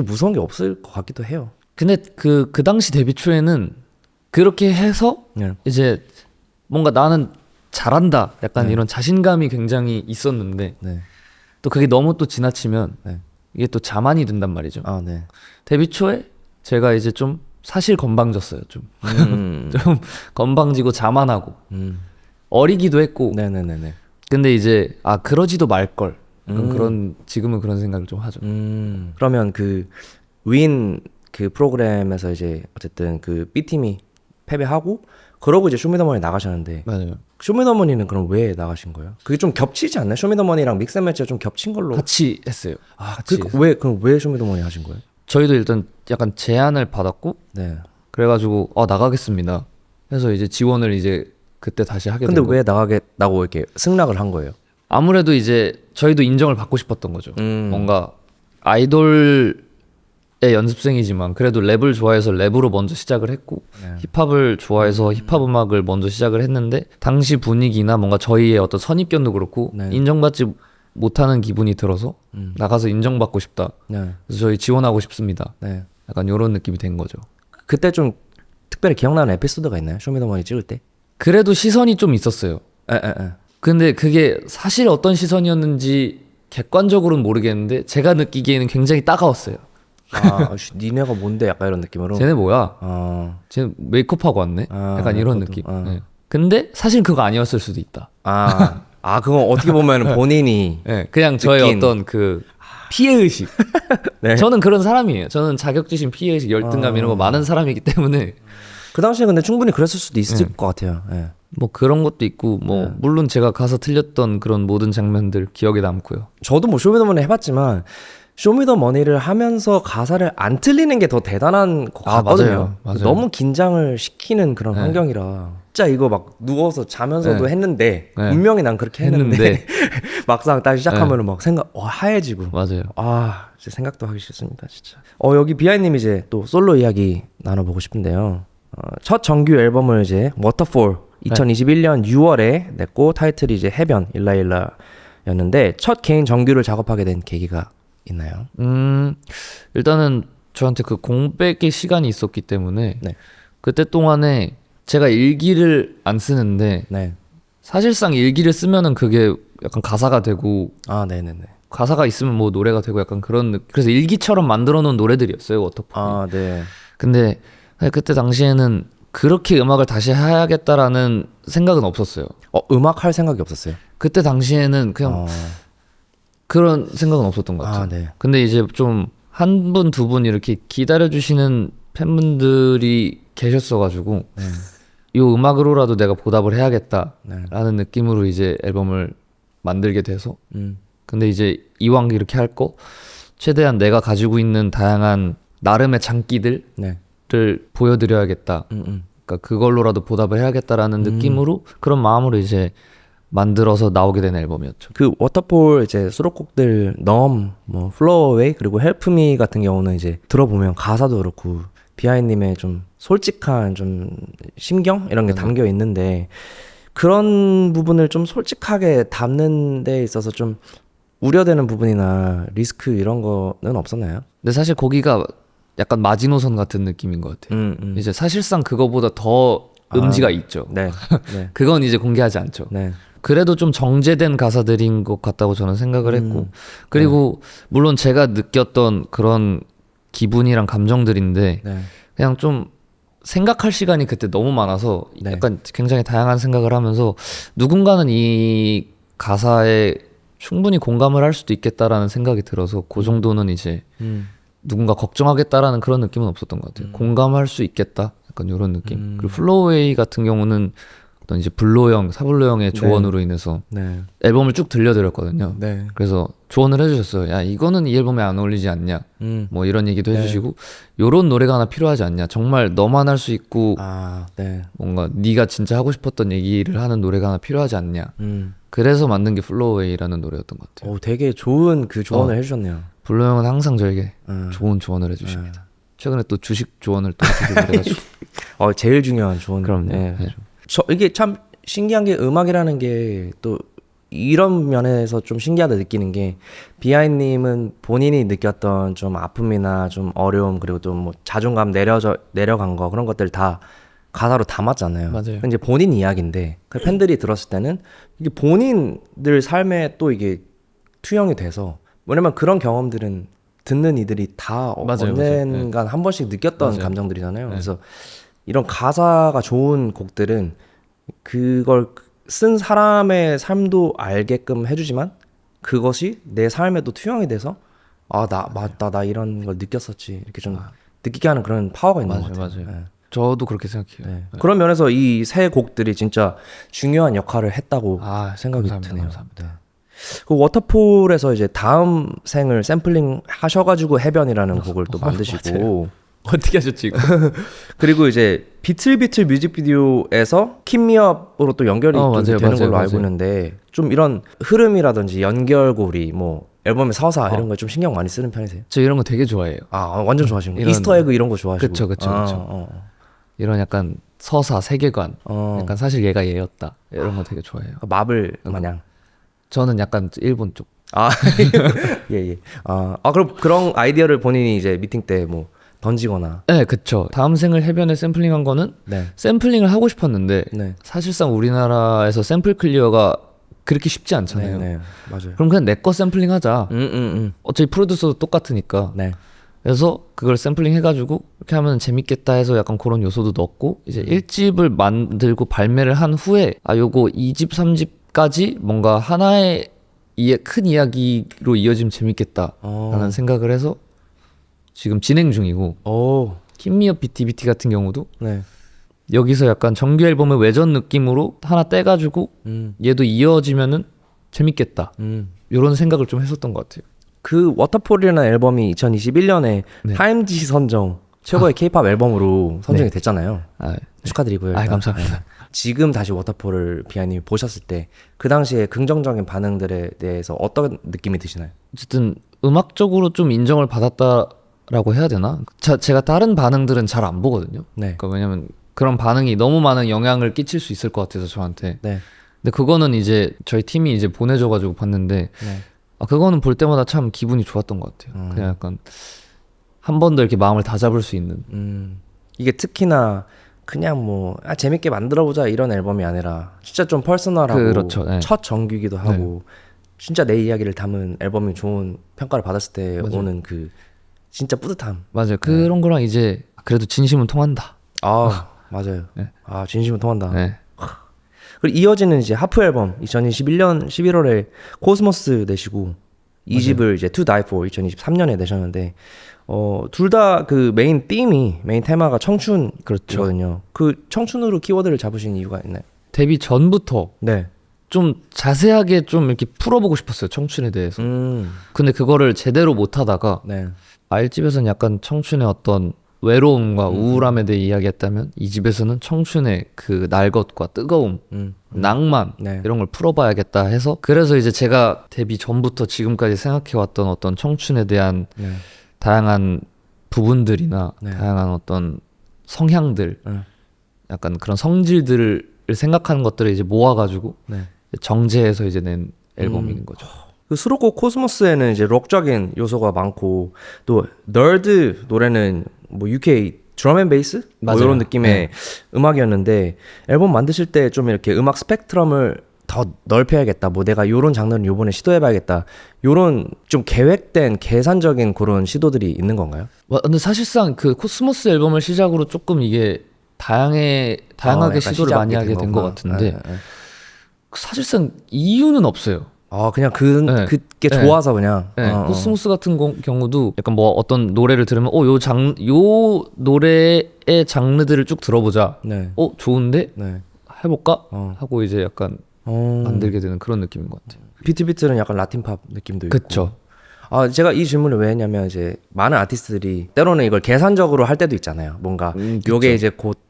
무서운 게 없을 것 같기도 해요. 근데 그 당시 데뷔 초에는 그렇게 해서 네. 이제 뭔가 나는 잘한다 약간 네. 이런 자신감이 굉장히 있었는데 네. 또 그게 너무 또 지나치면 네. 이게 또 자만이 든단 말이죠. 아, 네. 데뷔 초에 제가 이제 좀 사실 건방졌어요. 좀 좀 건방지고 자만하고 어리기도 했고. 네네네네. 근데 이제 그러지도 말걸. 그런 지금은 그런 생각을 좀 하죠. 그러면 그 윈 그 프로그램에서 이제 어쨌든 그 B팀이 패배하고 그러고 이제 쇼미더머니 나가셨는데 맞아요. 쇼미더머니는 그럼 왜 나가신 거예요? 그게 좀 겹치지 않나요? 쇼미더머니랑 믹스앤매치가 좀 겹친 걸로. 같이 했어요. 같이 했어요. 그럼 왜 쇼미더머니 하신 거예요? 저희도 일단 약간 제안을 받았고 네. 그래가지고 나가겠습니다. 해서 이제 지원을 이제 그때 다시 하게 된 근데 거예요. 왜 나가겠다고 이렇게 승낙을 한 거예요? 아무래도 이제 저희도 인정을 받고 싶었던 거죠. 뭔가 아이돌의 연습생이지만 그래도 랩을 좋아해서 랩으로 먼저 시작을 했고 힙합을 좋아해서 힙합 음악을 먼저 시작을 했는데 당시 분위기나 뭔가 저희의 어떤 선입견도 그렇고 인정받지 못하는 기분이 들어서 나가서 인정받고 싶다. 네. 그래서 저희 지원하고 싶습니다. 네. 약간 이런 느낌이 된 거죠. 그때 좀 특별히 기억나는 에피소드가 있나요? 쇼미더머니 찍을 때? 그래도 시선이 좀 있었어요. 근데 그게 사실 어떤 시선이었는지 객관적으로는 모르겠는데 제가 느끼기에는 굉장히 따가웠어요. 니네가 뭔데? 약간 이런 느낌으로. 쟤네 뭐야? 쟤 메이크업하고 왔네? 약간 이런 느낌. 네. 근데 사실 그거 아니었을 수도 있다. 그건 어떻게 보면 본인이 네, 그냥 저의 느낀. 어떤 그 피해의식. 네. 저는 그런 사람이에요. 저는 자격지심, 피해의식, 열등감 이런 거 많은 사람이기 때문에 그 당시에 근데 충분히 그랬을 수도 있을 것 같아요. 네. 뭐 그런 것도 있고 뭐 물론 제가 가서 틀렸던 그런 모든 장면들 기억에 남고요. 저도 뭐 쇼미더머니 해봤지만 쇼미더머니를 하면서 가사를 안 틀리는 게 더 대단한 것 같거든요. 맞아요. 너무 긴장을 시키는 그런 환경이라 진짜 이거 막 누워서 자면서도 했는데 분명히 난 그렇게 했는데 막상 딱 시작하면은 막 생각 하얘지고 맞아요. 진짜 생각도 하기 싫습니다 진짜. 여기 비아이님 이제 또 솔로 이야기 나눠보고 싶은데요. 첫 정규 앨범을 이제 워터폴 2021년 6월에 냈고 타이틀이 이제 해변 일라일라였는데 첫 개인 정규를 작업하게 된 계기가 있나요? 일단은 저한테 그 공백의 시간이 있었기 때문에 네. 그때 동안에 제가 일기를 안 쓰는데 네. 사실상 일기를 쓰면은 그게 약간 가사가 되고 네네네. 가사가 있으면 뭐 노래가 되고 약간 그래서 일기처럼 만들어 놓은 노래들이었어요 워터폴이. 네. 근데 그때 당시에는 그렇게 음악을 다시 해야겠다라는 생각은 없었어요. 음악 할 생각이 없었어요? 그때 당시에는 그냥 그런 생각은 없었던 것 같아요. 네. 근데 이제 좀 한 분, 두 분 이렇게 기다려주시는 팬분들이 계셨어가지고 이 음악으로라도 내가 보답을 해야겠다라는 느낌으로 이제 앨범을 만들게 돼서 근데 이제 이왕 이렇게 할 거 최대한 내가 가지고 있는 다양한 나름의 장기들을 보여드려야겠다. 그러니까 그걸로라도 보답을 해야겠다라는 느낌으로 그런 마음으로 이제 만들어서 나오게 된 앨범이었죠. 그 워터폴 이제 수록곡들 뭐 Flow Away 그리고 Help Me 같은 경우는 이제 들어보면 가사도 그렇고 비아이님의 좀 솔직한 좀 심경 이런 게 담겨 있는데 그런 부분을 좀 솔직하게 담는 데 있어서 좀 우려되는 부분이나 리스크 이런 거는 없었나요? 근데 사실 거기가 약간 마지노선 같은 느낌인 것 같아요. 이제 사실상 그거보다 더 음지가 있죠. 네. 그건 이제 공개하지 않죠. 네. 그래도 좀 정제된 가사들인 것 같다고 저는 생각을 했고 그리고 물론 제가 느꼈던 그런 기분이랑 감정들인데 그냥 좀 생각할 시간이 그때 너무 많아서 약간 굉장히 다양한 생각을 하면서 누군가는 이 가사에 충분히 공감을 할 수도 있겠다라는 생각이 들어서 그 정도는 이제 누군가 걱정하겠다라는 그런 느낌은 없었던 것 같아요. 공감할 수 있겠다 약간 이런 느낌. 그리고 플로우웨이 같은 경우는 어떤 이제 사블로 형의 조언으로 인해서 앨범을 쭉 들려드렸거든요. 그래서 조언을 해주셨어요. 야 이거는 이 앨범에 안 어울리지 않냐. 뭐 이런 얘기도 해주시고 요런 노래가 하나 필요하지 않냐. 정말 너만 할 수 있고 뭔가 네가 진짜 하고 싶었던 얘기를 하는 노래가 하나 필요하지 않냐. 그래서 만든 게 플로우웨이라는 노래였던 것 같아요. 되게 좋은 그 조언을 해주셨네요. 블루 형은 항상 저에게 좋은 조언을 해주십니다. 최근에 또 주식 조언을 또 해주고 그래가지고. 제일 중요한 조언. 그럼요. 네. 네. 이게 참 신기한 게 음악이라는 게 또 이런 면에서 좀 신기하다 느끼는 게 비하인님은 본인이 느꼈던 좀 아픔이나 좀 어려움 그리고 또 뭐 자존감 내려간 거 그런 것들 다 가사로 담았잖아요. 맞아요. 이제 본인 이야기인데 그 팬들이 들었을 때는 이게 본인들 삶에 또 이게 투영이 돼서 왜냐면 그런 경험들은 듣는 이들이 다 맞아요, 언젠간 한 번씩 느꼈던 맞아요. 감정들이잖아요. 그래서 이런 가사가 좋은 곡들은 그걸 쓴 사람의 삶도 알게끔 해주지만 그것이 내 삶에도 투영이 돼서 맞다 나 이런 걸 느꼈었지 이렇게 좀 느끼게 하는 그런 파워가 있는 것 같아요. 맞아요. 네. 저도 그렇게 생각해요. 네. 그런 면에서 이 세 곡들이 진짜 중요한 역할을 했다고 생각이 감사합니다, 드네요. 감사합니다. 네. 그 워터폴에서 이제 다음 생을 샘플링 하셔가지고 해변이라는 곡을 또 만드시고 어떻게 하셨지 이거? 그리고 이제 비틀비틀 뮤직비디오에서 킴미업으로 또 연결이 좀 맞아요, 되는 걸로 맞아요. 알고 있는데 좀 이런 흐름이라든지 연결고리 뭐 앨범의 서사 이런 거 좀 신경 많이 쓰는 편이세요? 저 이런 거 되게 좋아해요. 완전 좋아하시는 거. 이런- 이스터에그 이런 거 좋아하시고. 그쵸. 이런 약간 서사, 세계관, 약간 사실 얘가 얘였다 이런 거 되게 좋아해요. 마블 마냥. 저는 약간 일본 쪽. 예. 그럼 그런 아이디어를 본인이 이제 미팅 때 뭐 던지거나. 네, 그쵸. 다음 생을 해변에 샘플링한 거는 네. 샘플링을 하고 싶었는데 네. 사실상 우리나라에서 샘플 클리어가 그렇게 쉽지 않잖아요. 네. 맞아요. 그럼 그냥 내 거 샘플링 하자. 어차피 프로듀서도 똑같으니까. 네. 그래서 그걸 샘플링 해가지고 이렇게 하면 재밌겠다 해서 약간 그런 요소도 넣었고 이제 1집을 만들고 발매를 한 후에 요거 2집, 3집까지 뭔가 하나의 큰 이야기로 이어지면 재밌겠다라는 생각을 해서 지금 진행 중이고 킴미업 BTBT 같은 경우도 네. 여기서 약간 정규 앨범의 외전 느낌으로 하나 떼가지고 얘도 이어지면은 재밌겠다 이런 생각을 좀 했었던 것 같아요. 그 워터폴이라는 앨범이 2021년에 네. 타임지 선정 최고의 케이팝 앨범으로 선정이 네. 됐잖아요. 축하드리고요. 일단. 감사합니다. 네. 지금 다시 워터폴을 비아님이 보셨을 때 그 당시에 긍정적인 반응들에 대해서 어떤 느낌이 드시나요? 어쨌든 음악적으로 좀 인정을 받았다라고 해야 되나? 제가 다른 반응들은 잘 안 보거든요. 네. 그러니까 왜냐면 그런 반응이 너무 많은 영향을 끼칠 수 있을 것 같아서 저한테. 네. 근데 그거는 이제 저희 팀이 이제 보내줘가지고 봤는데 네. 그거는 볼 때마다 참 기분이 좋았던 것 같아요. 그냥 약간 한 번 더 이렇게 마음을 다 잡을 수 있는. 이게 특히나 그냥 뭐 재밌게 만들어보자 이런 앨범이 아니라 진짜 좀 퍼스널하고 그렇죠. 네. 첫 정규이기도 하고 진짜 내 이야기를 담은 앨범이 좋은 평가를 받았을 때 맞아요. 오는 그 진짜 뿌듯함. 맞아요. 그런 거랑 이제 그래도 진심은 통한다. 맞아요. 네. 진심은 통한다. 네. 그리고 이어지는 이제 하프 앨범 2021년 11월에 코스모스 내시고 이 집을 이제 To Die For 2023년에 내셨는데 둘 다 그 메인 테마가 청춘이거든요. 그렇죠. 그 청춘으로 키워드를 잡으신 이유가 있나요? 데뷔 전부터 네. 좀 자세하게 좀 이렇게 풀어보고 싶었어요. 청춘에 대해서. 근데 그거를 제대로 못 하다가 네. R집에서는 약간 청춘의 어떤 외로움과 우울함에 대해 이야기했다면 이 집에서는 청춘의 그 날것과 뜨거움, 낭만 네. 이런 걸 풀어봐야겠다 해서 그래서 이제 제가 데뷔 전부터 지금까지 생각해왔던 어떤 청춘에 대한 다양한 부분들이나 다양한 어떤 성향들, 약간 그런 성질들을 생각하는 것들을 이제 모아가지고 정제해서 이제 낸 앨범인 거죠. 그 수록곡 코스모스에는 이제 록적인 요소가 많고 또 널드 노래는 뭐 UK 드럼 앤 베이스 뭐 맞아요. 이런 느낌의 음악이었는데 앨범 만드실 때 좀 이렇게 음악 스펙트럼을 더 넓혀야겠다. 뭐 내가 요런 장르를 요번에 시도해봐야겠다. 요런 좀 계획된 계산적인 그런 시도들이 있는 건가요? 근데 사실상 그 코스모스 앨범을 시작으로 조금 이게 다양하게 약간 시도를 많이 하게 된 것 같은데 사실상 이유는 없어요. 그냥 네. 그게 좋아서 그냥. 코스모스 같은 경우도 약간 뭐 어떤 노래를 들으면 요 노래의 장르들을 쭉 들어보자. 네. 좋은데 네. 해볼까 하고 이제 약간 만들게 되는 그런 느낌인 것 같아요. 비트비트는 약간 라틴팝 느낌도 있고. 그쵸. 제가 이 질문을 왜 했냐면 이제 많은 아티스트들이 때로는 이걸 계산적으로 할 때도 있잖아요. 뭔가 요게 이제 곧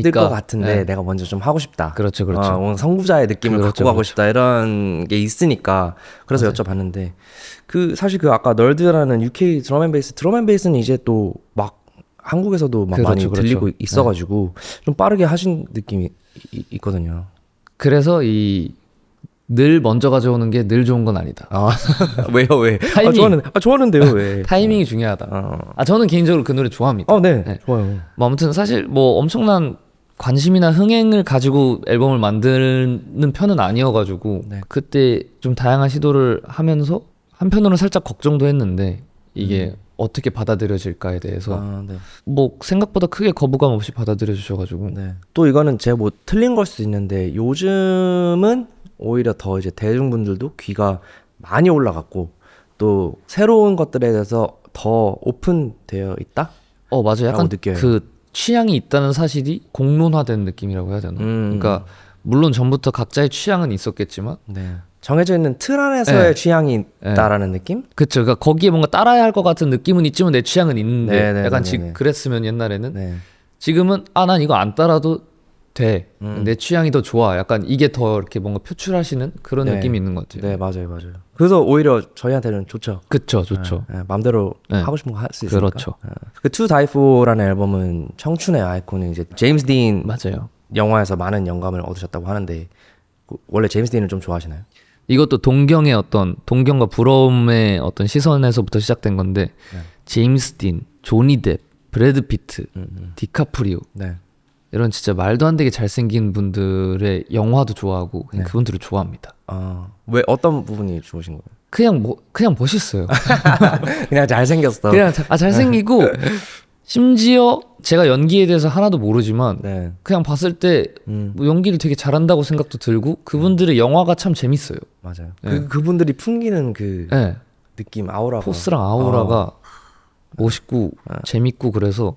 뜰 것 같은데 내가 먼저 좀 하고 싶다. 그렇죠. 뭔가 선구자의 느낌을 갖고 가고 싶다 이런 게 있으니까 그래서 여쭤봤는데 사실 그 아까 널드라는 UK 드럼앤베이스는 이제 또 막 한국에서도 막 많이 들리고 있어가지고 좀 빠르게 하신 느낌이 있거든요. 그래서 늘 먼저 가져오는 게 늘 좋은 건 아니다. 왜요? 왜? 타이밍. 좋아하는데요. 왜? 타이밍이 중요하다. 저는 개인적으로 그 노래 좋아합니다. 네. 좋아요. 뭐 아무튼 사실 뭐 엄청난 관심이나 흥행을 가지고 앨범을 만드는 편은 아니어가지고 그때 좀 다양한 시도를 하면서 한편으로는 살짝 걱정도 했는데 이게 어떻게 받아들여질까에 대해서 뭐 생각보다 크게 거부감 없이 받아들여 주셔가지고 또 이거는 제가 뭐 틀린 걸 수도 있는데 요즘은 오히려 더 이제 대중분들도 귀가 많이 올라갔고 또 새로운 것들에 대해서 더 오픈되어 있다? 맞아요. 약간 느껴요. 그 취향이 있다는 사실이 공론화된 느낌이라고 해야 되나? 그러니까 물론 전부터 각자의 취향은 있었겠지만 정해져 있는 틀 안에서의 취향이 있다라는 느낌? 그쵸. 그러니까 거기에 뭔가 따라야 할 것 같은 느낌은 있지만 내 취향은 있는데 약간 그랬으면 옛날에는 지금은 난 이거 안 따라도 돼. 내 취향이 더 좋아. 약간 이게 더 이렇게 뭔가 표출하시는 그런 느낌이 있는 것 같아요. 네, 맞아요. 그래서 오히려 저희한테는 좋죠. 그쵸, 좋죠. 마음대로 하고 싶은 거 할 수 있으니까. 그렇죠. 그 To Die For라는 앨범은 청춘의 아이콘인 이제 제임스 딘 맞아요. 영화에서 많은 영감을 얻으셨다고 하는데 원래 제임스 딘을 좀 좋아하시나요? 이것도 동경과 부러움의 어떤 시선에서부터 시작된 건데 제임스 딘, 조니 뎁, 브래드 피트, 디카프리오 이런 진짜 말도 안 되게 잘생긴 분들의 영화도 좋아하고 그냥 그분들을 좋아합니다. 왜 어떤 부분이 좋으신 거예요? 그냥 멋있어요. 그냥 잘생겼어. 그냥 잘생기고 심지어 제가 연기에 대해서 하나도 모르지만 그냥 봤을 때 뭐 연기를 되게 잘한다고 생각도 들고 그분들의 영화가 참 재밌어요. 맞아요. 그분들이 풍기는 그 느낌, 아우라가 포스랑 아우라가 멋있고 재밌고 그래서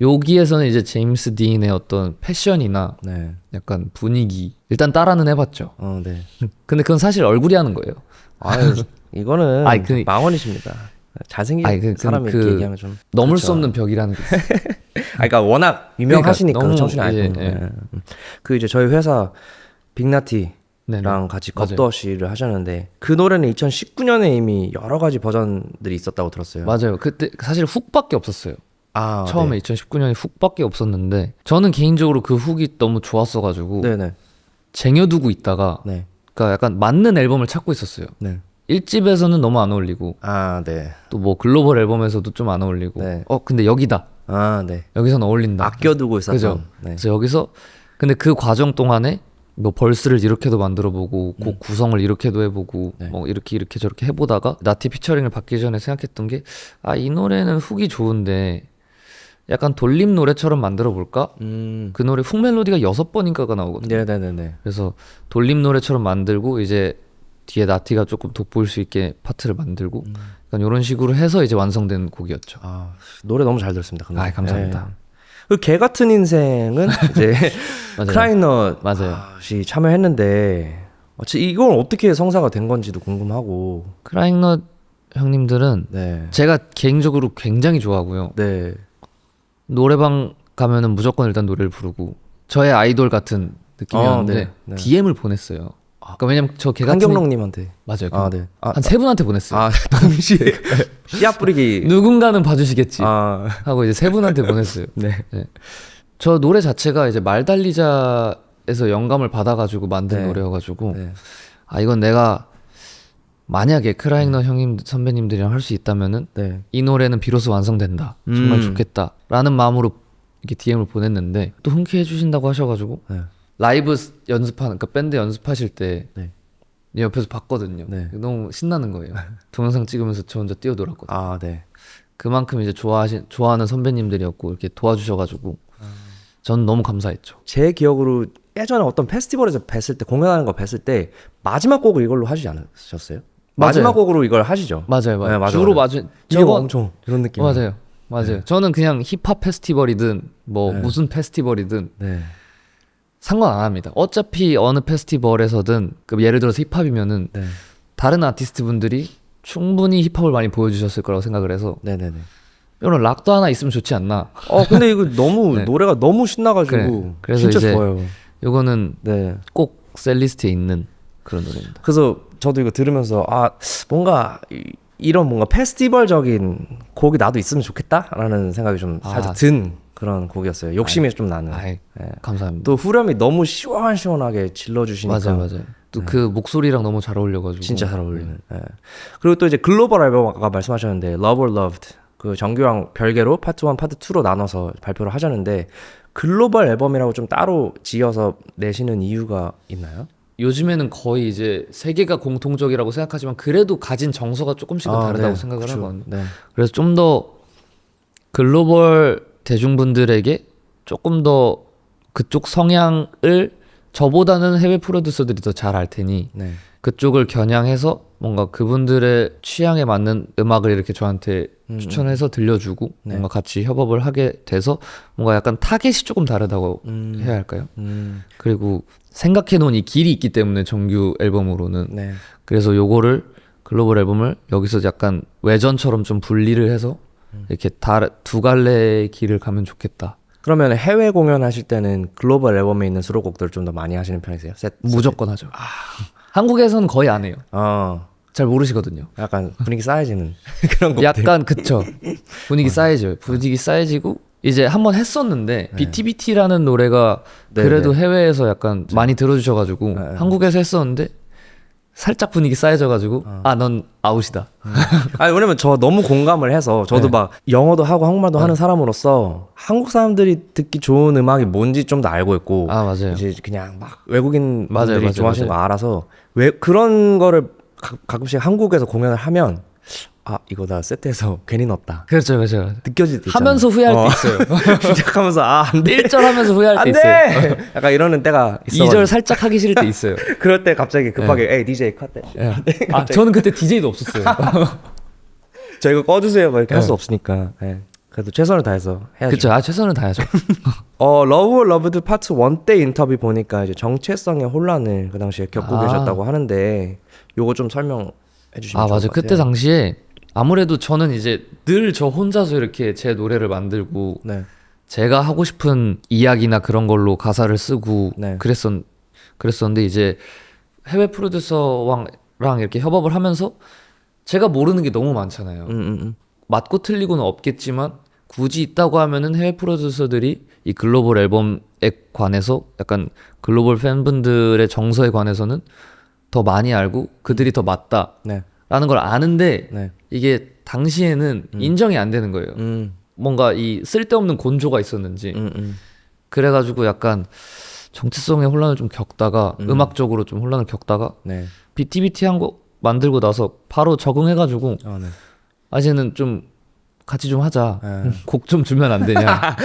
여기에서는 이제 제임스 딘의 어떤 패션이나 약간 분위기 일단 따라는 해봤죠. 근데 그건 사실 얼굴이 하는 거예요. 이거는 망언이십니다. 잘생긴 사람이 이렇게 얘기하면 좀 넘을 수 없는 벽이라는 게 있어요. 그러니까 워낙 유명하시니까 청춘의 아이콘. 그 이제 저희 회사 빅나티랑 같이 겉도시를 하셨는데 그 노래는 2019년에 이미 여러 가지 버전들이 있었다고 들었어요. 맞아요. 그때 사실 훅밖에 없었어요. 처음에 2019년에 훅밖에 없었는데 저는 개인적으로 그 훅이 너무 좋았어가지고 쟁여두고 있다가 그러니까 약간 맞는 앨범을 찾고 있었어요. 1집에서는 너무 안 어울리고 또 뭐 글로벌 앨범에서도 좀 안 어울리고 근데 여기다. 여기서는 어울린다. 아껴두고 있었던. 그죠? 그래서 여기서 근데 그 과정 동안에 뭐 벌스를 이렇게도 만들어보고 곡 구성을 이렇게도 해보고 뭐 이렇게 저렇게 해보다가 나티 피처링을 받기 전에 생각했던 게 이 노래는 훅이 좋은데 약간 돌림 노래처럼 만들어 볼까? 그 노래 훅 멜로디가 6번인가가 나오거든요. 그래서 돌림 노래처럼 만들고 이제 뒤에 나티가 조금 돋보일 수 있게 파트를 만들고 약간 이런 식으로 해서 이제 완성된 곡이었죠. 노래 너무 잘 들었습니다. 감사합니다. 그 개 같은 인생은 이제 크라잉넛이 참여했는데 이걸 어떻게 성사가 된 건지도 궁금하고. 크라잉넛 형님들은 제가 개인적으로 굉장히 좋아하고요. 노래방 가면은 무조건 일단 노래를 부르고 저의 아이돌 같은 느낌이었는데 DM을 보냈어요. 그러니까 왜냐면 저 개 같은 한경록님한테 맞아요. 한 3분한테 보냈어요. 동시에 씨앗 뿌리기 누군가는 봐주시겠지 하고 이제 3분한테 보냈어요. 저 노래 자체가 이제 말 달리자에서 영감을 받아가지고 만든 노래여가지고 이건 내가 만약에 크라잉넛 형님 선배님들이랑 할 수 있다면은 이 노래는 비로소 완성된다. 정말 좋겠다라는 마음으로 이렇게 DM을 보냈는데 또 흔쾌해 주신다고 하셔가지고 라이브 연습하는 그러니까 밴드 연습하실 때 옆에서 봤거든요. 너무 신나는 거예요. 동영상 찍으면서 저 혼자 뛰어놀았거든요. 그만큼 이제 좋아하는 선배님들이었고 이렇게 도와주셔가지고 전 너무 감사했죠. 제 기억으로 예전에 어떤 페스티벌에서 뵀을 때 공연하는 거 뵀을 때 마지막 곡을 이걸로 하시지 않으셨어요? 마지막 곡으로 이걸 하시죠. 맞아요. 주로 이게 엄청 이런 느낌. 맞아요. 저는 그냥 힙합 페스티벌이든 뭐 무슨 페스티벌이든 상관 안 합니다. 어차피 어느 페스티벌에서든 예를 들어서 힙합이면은 다른 아티스트 분들이 충분히 힙합을 많이 보여주셨을 거라고 생각을 해서 이런 락도 하나 있으면 좋지 않나. 근데 이거 너무 노래가 너무 신나가지고 그래서 진짜 이제 좋아요. 이거는 꼭 셀리스트에 있는 그런 노래입니다. 그래서 저도 이거 들으면서 뭔가 이런 뭔가 페스티벌적인 곡이 나도 있으면 좋겠다라는 생각이 좀 살짝 든 그런 곡이었어요. 욕심이 좀 나는. 예. 감사합니다. 또 후렴이 너무 시원시원하게 질러주시니까. 맞아요. 또 그 목소리랑 너무 잘 어울려가지고 진짜 잘 어울리는. 예. 그리고 또 이제 글로벌 앨범 아까 말씀하셨는데 Love or Loved 그 정규랑 별개로 파트 1, 파트 2로 나눠서 발표를 하셨는데 글로벌 앨범이라고 좀 따로 지어서 내시는 이유가 있나요? 요즘에는 거의 이제 세계가 공통적이라고 생각하지만 그래도 가진 정서가 조금씩은 다르다고 생각을 하거든요. 네. 그래서 좀 더 글로벌 대중분들에게 조금 더 그쪽 성향을 저보다는 해외 프로듀서들이 더 잘 알 테니 네. 그쪽을 겨냥해서 뭔가 그분들의 취향에 맞는 음악을 이렇게 저한테 추천해서 들려주고 네. 뭔가 같이 협업을 하게 돼서 뭔가 약간 타겟이 조금 다르다고 해야 할까요? 그리고 생각해 놓은 이 길이 있기 때문에 정규 앨범으로는 네. 그래서 요거를 글로벌 앨범을 여기서 약간 외전처럼 좀 분리를 해서 이렇게 두 갈래의 길을 가면 좋겠다. 그러면 해외 공연하실 때는 글로벌 앨범에 있는 수록곡들을 좀 더 많이 하시는 편이세요? 무조건 하죠. 한국에서는 거의 안 해요. 잘 모르시거든요. 약간 분위기 쌓여지는 그런 곡들. 약간 그쵸. 분위기 쌓여져요. 분위기 쌓여지고 이제 한번 했었는데 BTBT라는 노래가 그래도 해외에서 약간 많이 들어주셔가지고 한국에서 했었는데 살짝 분위기 쌓여져가지고 넌 아웃이다. 아니 왜냐면 저 너무 공감을 해서 저도 막 영어도 하고 한국말도 하는 사람으로서 한국 사람들이 듣기 좋은 음악이 뭔지 좀 더 알고 있고 맞아요. 이제 그냥 막 외국인 분들이 맞아요. 좋아하시는 거 알아서 왜 그런 거를 가끔씩 한국에서 공연을 하면 이거 나 세트에서 괜히 넣었다. 그렇죠. 느껴질 때 있잖아요. 하면서 후회할 때 있어요. 시작하면서 안 돼. 1절 하면서 후회할 때 있어요. 약간 이러는 때가 있어. 2절 살짝 하기 싫을 때 있어요. 그럴 때 갑자기 급하게 에이 DJ 컷 돼. 저는 그때 DJ도 없었어요. 저 이거 꺼주세요. 막 이렇게 할 수 없으니까. 그래도 최선을 다해서 해야죠. 그쵸. 최선을 다해야죠. Love or Loved 파트 1 때 인터뷰 보니까 이제 정체성의 혼란을 그 당시에 겪고 계셨다고 하는데 요거 좀 설명해 주시면 좋을 것 맞아요. 같아요. 그때 당시에 아무래도 저는 이제 늘 저 혼자서 이렇게 제 노래를 만들고 제가 하고 싶은 이야기나 그런 걸로 가사를 쓰고 그랬었는데 이제 해외 프로듀서랑 이렇게 협업을 하면서 제가 모르는 게 너무 많잖아요. 맞고 틀리고는 없겠지만 굳이 있다고 하면은 해외 프로듀서들이 이 글로벌 앨범에 관해서 약간 글로벌 팬분들의 정서에 관해서는 더 많이 알고 그들이 더 맞다라는 걸 아는데 이게 당시에는 인정이 안 되는 거예요. 뭔가 이 쓸데없는 곤조가 있었는지 그래가지고 약간 정체성의 혼란을 좀 겪다가 음악적으로 좀 혼란을 겪다가 BTBT 한 곡 만들고 나서 바로 적응해가지고 이제는 좀 같이 좀 하자. 곡 좀 주면 안 되냐.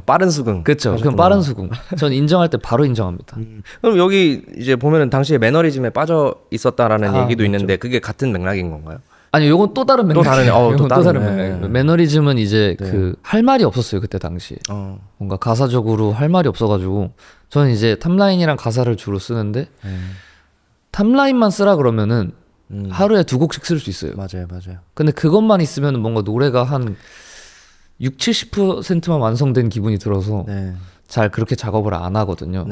빠른 수긍. 그렇죠. 그럼 빠른 수긍. 전 인정할 때 바로 인정합니다. 그럼 여기 이제 보면은 당시에 매너리즘에 빠져 있었다라는 얘기도 맞죠. 있는데 그게 같은 맥락인 건가요? 아니 요건 또 다른 맥락. 또 다른 맥락. 매너리즘은 이제 그 할 말이 없었어요 그때 당시. 뭔가 가사적으로 할 말이 없어가지고 저는 이제 탑라인이랑 가사를 주로 쓰는데 탑라인만 쓰라 그러면은 하루에 2곡씩 쓸 수 있어요. 맞아요. 근데 그것만 있으면 뭔가 노래가 한 60~70%만 완성된 기분이 들어서 잘 그렇게 작업을 안 하거든요.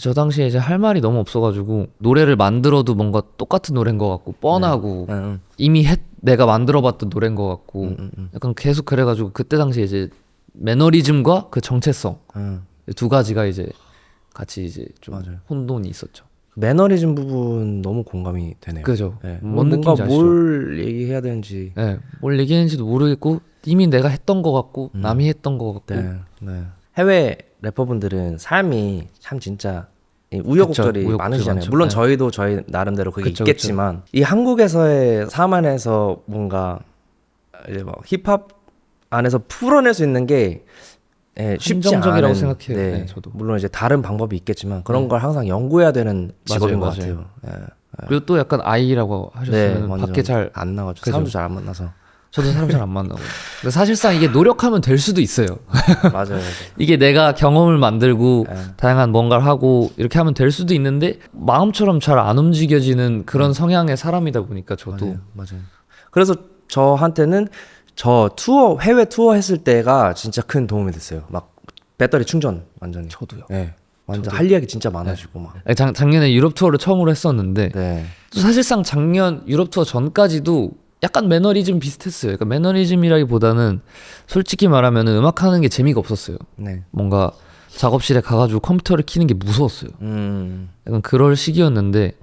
저 당시에 이제 할 말이 너무 없어가지고 노래를 만들어도 뭔가 똑같은 노래인 것 같고 뻔하고 이미 내가 만들어봤던 노래인 것 같고 약간 계속 그래가지고 그때 당시에 이제 매너리즘과 그 정체성 두 가지가 이제 같이 이제 좀 혼돈이 있었죠. 매너리즘 부분 너무 공감이 되네요. 그죠. 뭔가 뭘 얘기해야 되는지. 뭘 얘기했는지도 모르겠고 이미 내가 했던 것 같고 남이 했던 것 같고. 해외 래퍼분들은 삶이 참 진짜 우여곡절이 많으시잖아요. 많죠. 물론 저희도 저희 나름대로 그게 있겠지만 이 한국에서의 삶 안에서 뭔가 이제 뭐 힙합 안에서 풀어낼 수 있는 게 쉽지 한정적이라고 않은, 생각해요. 저도. 물론 이제 다른 방법이 있겠지만 그런 걸 항상 연구해야 되는 직업인 것 맞아요. 같아요. 그리고 또 약간 아이라고 하셨으면 밖에 잘 안 나가죠. 사람도 잘 안 만나서. 저도 사람 잘 안 만나고. 근데 사실상 이게 노력하면 될 수도 있어요. 맞아요. 이게 내가 경험을 만들고 다양한 뭔가를 하고 이렇게 하면 될 수도 있는데 마음처럼 잘 안 움직여지는 그런 성향의 사람이다 보니까 저도. 맞아요. 그래서 저한테는 해외 투어 했을 때가 진짜 큰 도움이 됐어요. 막 배터리 충전 완전히. 저도요. 완전 할 이야기 진짜 많아지고 막. 작년에 유럽 투어를 처음으로 했었는데 또 사실상 작년 유럽 투어 전까지도 약간 매너리즘 비슷했어요. 그러니까 매너리즘이라기보다는 솔직히 말하면 음악하는 게 재미가 없었어요. 네. 뭔가 작업실에 가가지고 컴퓨터를 키는 게 무서웠어요. 약간 그럴 시기였는데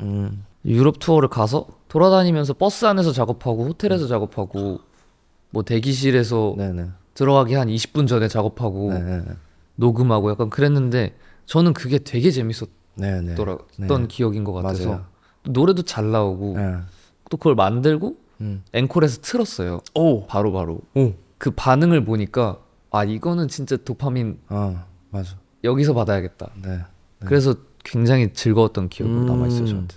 유럽 투어를 가서 돌아다니면서 버스 안에서 작업하고 호텔에서 작업하고 뭐 대기실에서 네네. 들어가기 한 20분 전에 작업하고 네네. 녹음하고 약간 그랬는데 저는 그게 되게 재밌었던 네네. 기억인 것 같아서 맞아요. 노래도 잘 나오고 네. 또 그걸 만들고 앵콜에서 틀었어요. 오. 바로 오. 그 반응을 보니까 아 이거는 진짜 도파민 맞아. 여기서 받아야겠다. 네. 그래서 굉장히 즐거웠던 기억으로 남아있어요 저한테.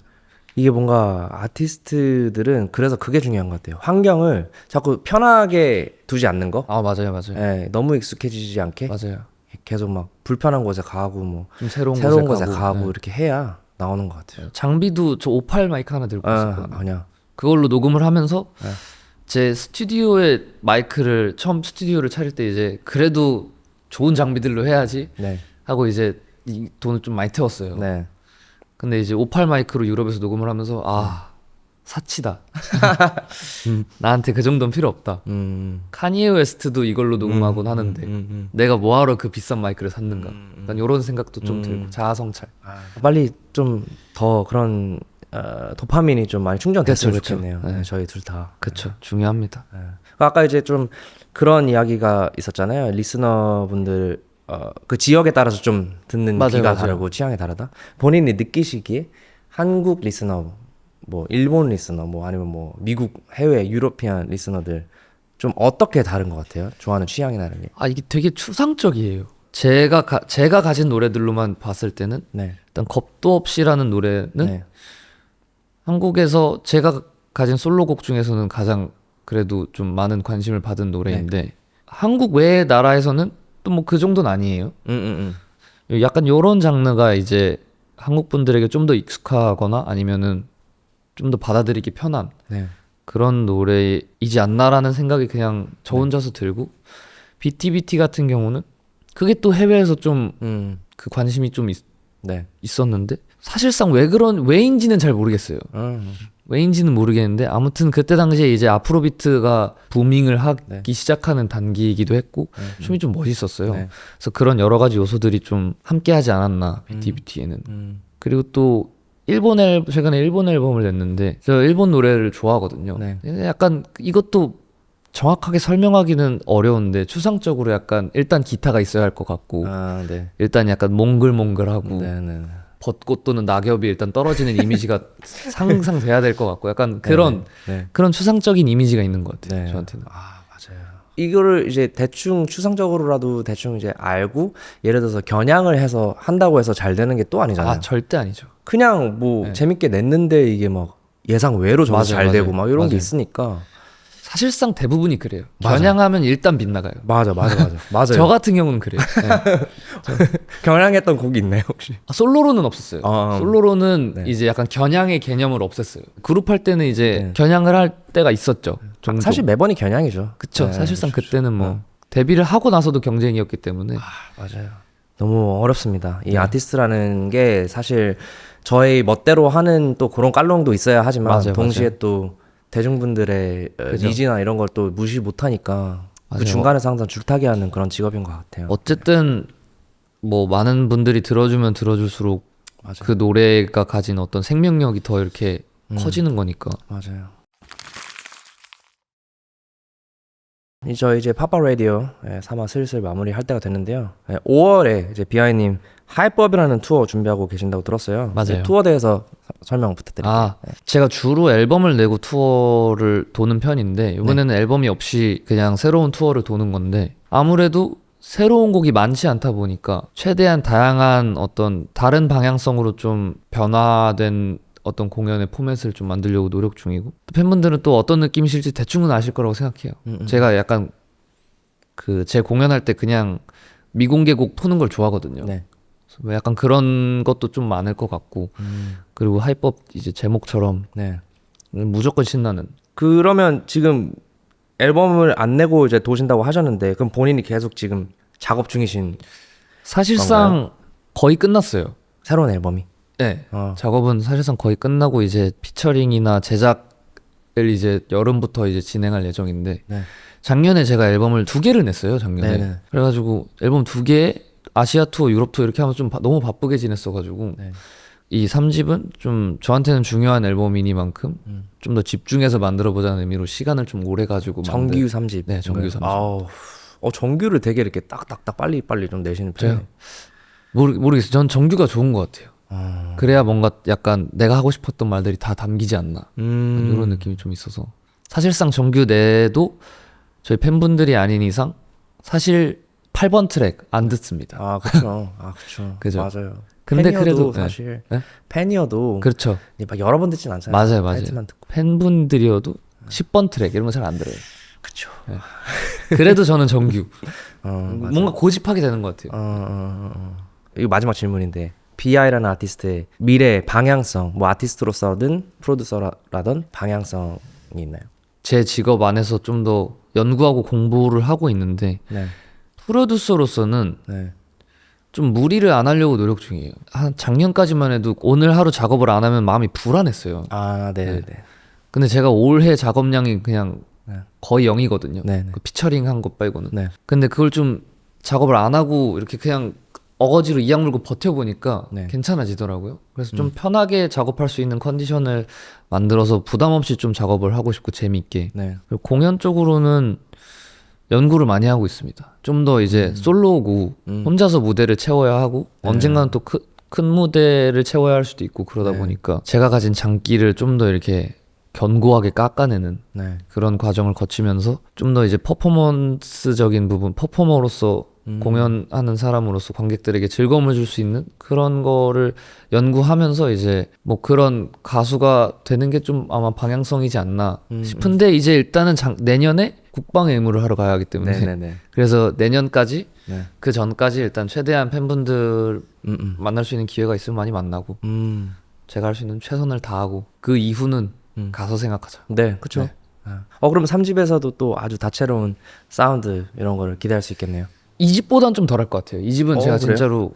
이게 뭔가 아티스트들은 그래서 그게 중요한 것 같아요. 환경을 자꾸 편하게 두지 않는 거. 아 맞아요. 예, 너무 익숙해지지 않게 맞아요. 계속 막 불편한 곳에 가고 뭐 좀 새로운 곳에 곳에 가고 네. 이렇게 해야 나오는 것 같아요. 장비도 저 58 마이크 하나 들고 있었거든요. 아니야. 그걸로 녹음을 하면서 네. 제 스튜디오에 마이크를 처음 스튜디오를 차릴 때 이제 그래도 좋은 장비들로 해야지 네. 하고 이제 이 돈을 좀 많이 태웠어요. 네. 근데 이제 58 마이크로 유럽에서 녹음을 하면서 사치다. 나한테 그 정도는 필요 없다. 카니에 웨스트도 이걸로 녹음하곤 하는데 내가 뭐하러 그 비싼 마이크를 샀는가. 약간 이런 생각도 좀 들고 자아성찰. 빨리 좀 더 그런 도파민이 좀 많이 충전됐으면 그쵸. 좋겠네요. 네. 네, 저희 둘 다. 그쵸. 중요합니다. 네. 아까 이제 좀 그런 이야기가 있었잖아요. 리스너분들 그 지역에 따라서 좀 듣는 맞아요, 귀가 맞아요. 다르고 취향이 다르다. 본인이 느끼시기에 한국 리스너, 뭐 일본 리스너, 뭐 아니면 뭐 미국 해외 유러피안 리스너들 좀 어떻게 다른 것 같아요? 좋아하는 취향이나 이런 게. 이게 되게 추상적이에요. 제가 가진 노래들로만 봤을 때는 네. 일단 겁도 없이라는 노래는 네. 한국에서 제가 가진 솔로곡 중에서는 가장 그래도 좀 많은 관심을 받은 노래인데 한국 외의 나라에서는 또 뭐 그 정도는 아니에요. 약간 요런 장르가 이제 한국 분들에게 좀 더 익숙하거나 아니면은 좀 더 받아들이기 편한 네. 그런 노래이지 않나라는 생각이 그냥 저 혼자서 들고 BTBT 같은 경우는 그게 또 해외에서 좀 그 관심이 좀 네. 있었는데 사실상 왜인지는 잘 모르겠어요. 왜인지는 모르겠는데 아무튼 그때 당시에 이제 아프로비트가 부밍을 하기 시작하는 단기이기도 했고 춤이 좀 멋있었어요. 네. 그래서 그런 여러 가지 요소들이 좀 함께하지 않았나 BTBT에는. 그리고 또 최근에 일본 앨범을 냈는데 저 일본 노래를 좋아하거든요. 네. 약간 이것도 정확하게 설명하기는 어려운데 추상적으로 약간 일단 기타가 있어야 할 것 같고 네. 일단 약간 몽글몽글하고 네. 벚꽃 또는 낙엽이 일단 떨어지는 이미지가 상상돼야 될 것 같고 약간 그런 추상적인 이미지가 있는 것 같아요. 저한테는. 맞아요. 이거를 이제 대충 추상적으로라도 대충 이제 알고 예를 들어서 겨냥을 해서 한다고 해서 잘 되는 게 또 아니잖아요. 절대 아니죠. 그냥 뭐 재밌게 냈는데 이게 막 예상 외로 저도 잘 되고 막 이런 게 있으니까 사실상 대부분이 그래요. 겨냥하면 일단 빗나가요. 맞아요. 저 같은 경우는 그래요. 겨냥했던 곡이 있나요 혹시? 솔로로는 없었어요. 솔로로는 이제 약간 겨냥의 개념을 없앴어요. 그룹 할 때는 이제 겨냥을 할 때가 있었죠. 종종. 사실 매번이 겨냥이죠. 그쵸. 사실상 그때는 뭐 데뷔를 하고 나서도 경쟁이었기 때문에. 맞아요. 너무 어렵습니다. 이 아티스트라는 게 사실 저희 멋대로 하는 또 그런 깔롱도 있어야 하지만 동시에 또 대중분들의 니즈나 이런 걸 또 무시 못하니까 그 중간에서 항상 줄타기 하는 그런 직업인 것 같아요. 어쨌든 뭐 많은 분들이 들어주면 들어줄수록 그 노래가 가진 어떤 생명력이 더 이렇게 커지는 거니까. 맞아요. 저 이제 파파 라디오 3화 슬슬 마무리할 때가 됐는데요. 5월에 이제 비하이님 하이법이라는 투어 준비하고 계신다고 들었어요. 맞아요. 투어 대해서 설명 부탁드릴게요. 제가 주로 앨범을 내고 투어를 도는 편인데 이번에는 앨범이 없이 그냥 새로운 투어를 도는 건데 아무래도 새로운 곡이 많지 않다 보니까 최대한 다양한 어떤 다른 방향성으로 좀 변화된 어떤 공연의 포맷을 좀 만들려고 노력 중이고 팬분들은 또 어떤 느낌이실지 대충은 아실 거라고 생각해요. 제가 약간 제 공연할 때 그냥 미공개곡 토는 걸 좋아하거든요. 약간 그런 것도 좀 많을 것 같고 그리고 하이법 이제 제목처럼 무조건 신나는. 그러면 지금 앨범을 안 내고 이제 도신다고 하셨는데 그럼 본인이 계속 지금 작업 중이신 사실상 건가요? 거의 끝났어요. 새로운 앨범이? 네. 작업은 사실상 거의 끝나고 이제 피처링이나 제작 이제 여름부터 이제 진행할 예정인데 네. 작년에 제가 앨범을 2개를 냈어요. 작년에. 네네. 그래가지고 앨범 2개 아시아 투어, 유럽 투어 이렇게 하면서 좀 너무 바쁘게 지냈어가지고 네. 이 3집은 좀 저한테는 중요한 앨범이니만큼 좀 더 집중해서 만들어보자는 의미로 시간을 좀 오래 가지고 정규 3집. 네, 정규 3집. 아우, 정규를 되게 이렇게 딱딱딱 빨리 좀 내시는 편이에요. 모르겠어요. 전 정규가 좋은 것 같아요. 그래야 뭔가 약간 내가 하고 싶었던 말들이 다 담기지 않나 이런 느낌이 좀 있어서 사실상 정규 내도 저희 팬분들이 아닌 이상 사실 8번 트랙 안 듣습니다. 아, 그렇죠. 그죠. 맞아요. 근데 팬이어도 그래도 사실 네? 팬이어도 그렇죠. 막 여러 번 듣진 않잖아요. 맞아요. 타이틀만 듣고. 팬분들이어도 10번 트랙 이런 거 잘 안 들어요. 그렇죠. 네. 그래도 저는 정규. 맞아요. 뭔가 고집하게 되는 것 같아요. 이거 마지막 질문인데 B.I.라는 아티스트의 미래 방향성, 뭐 아티스트로서든 프로듀서라든 방향성이 있나요? 제 직업 안에서 좀 더 연구하고 공부를 하고 있는데 네. 프로듀서로서는 네. 좀 무리를 안 하려고 노력 중이에요. 한 작년까지만 해도 오늘 하루 작업을 안 하면 마음이 불안했어요. 아, 네, 네. 근데 제가 올해 작업량이 그냥 네. 거의 0이거든요. 네, 네. 그 피처링 한 것 빼고는. 네. 근데 그걸 좀 작업을 안 하고 이렇게 그냥 어거지로 이악 물고 버텨보니까 네. 괜찮아지더라고요. 그래서 좀 편하게 작업할 수 있는 컨디션을 만들어서 부담 없이 좀 작업을 하고 싶고 재밌게. 네. 그리고 공연 쪽으로는 연구를 많이 하고 있습니다. 좀 더 이제 솔로고 혼자서 무대를 채워야 하고 언젠가는 또 큰 무대를 채워야 할 수도 있고 그러다 네. 보니까 제가 가진 장기를 좀 더 이렇게 견고하게 깎아내는 네. 그런 과정을 거치면서 좀 더 이제 퍼포먼스적인 부분, 퍼포머로서 공연하는 사람으로서 관객들에게 즐거움을 줄 수 있는 그런 거를 연구하면서 이제 뭐 그런 가수가 되는 게 좀 아마 방향성이지 않나 싶은데 이제 일단은 내년에 국방의 의무를 하러 가야 하기 때문에 네네네. 그래서 내년까지 네. 그 전까지 일단 최대한 팬분들 만날 수 있는 기회가 있으면 많이 만나고 제가 할 수 있는 최선을 다하고 그 이후는 가서 생각하자. 네, 그렇죠. 네. 그럼 3집에서도 또 아주 다채로운 사운드 이런 거를 기대할 수 있겠네요. 이 집보단 좀 덜할 것 같아요. 이 집은 제가 그래요? 진짜로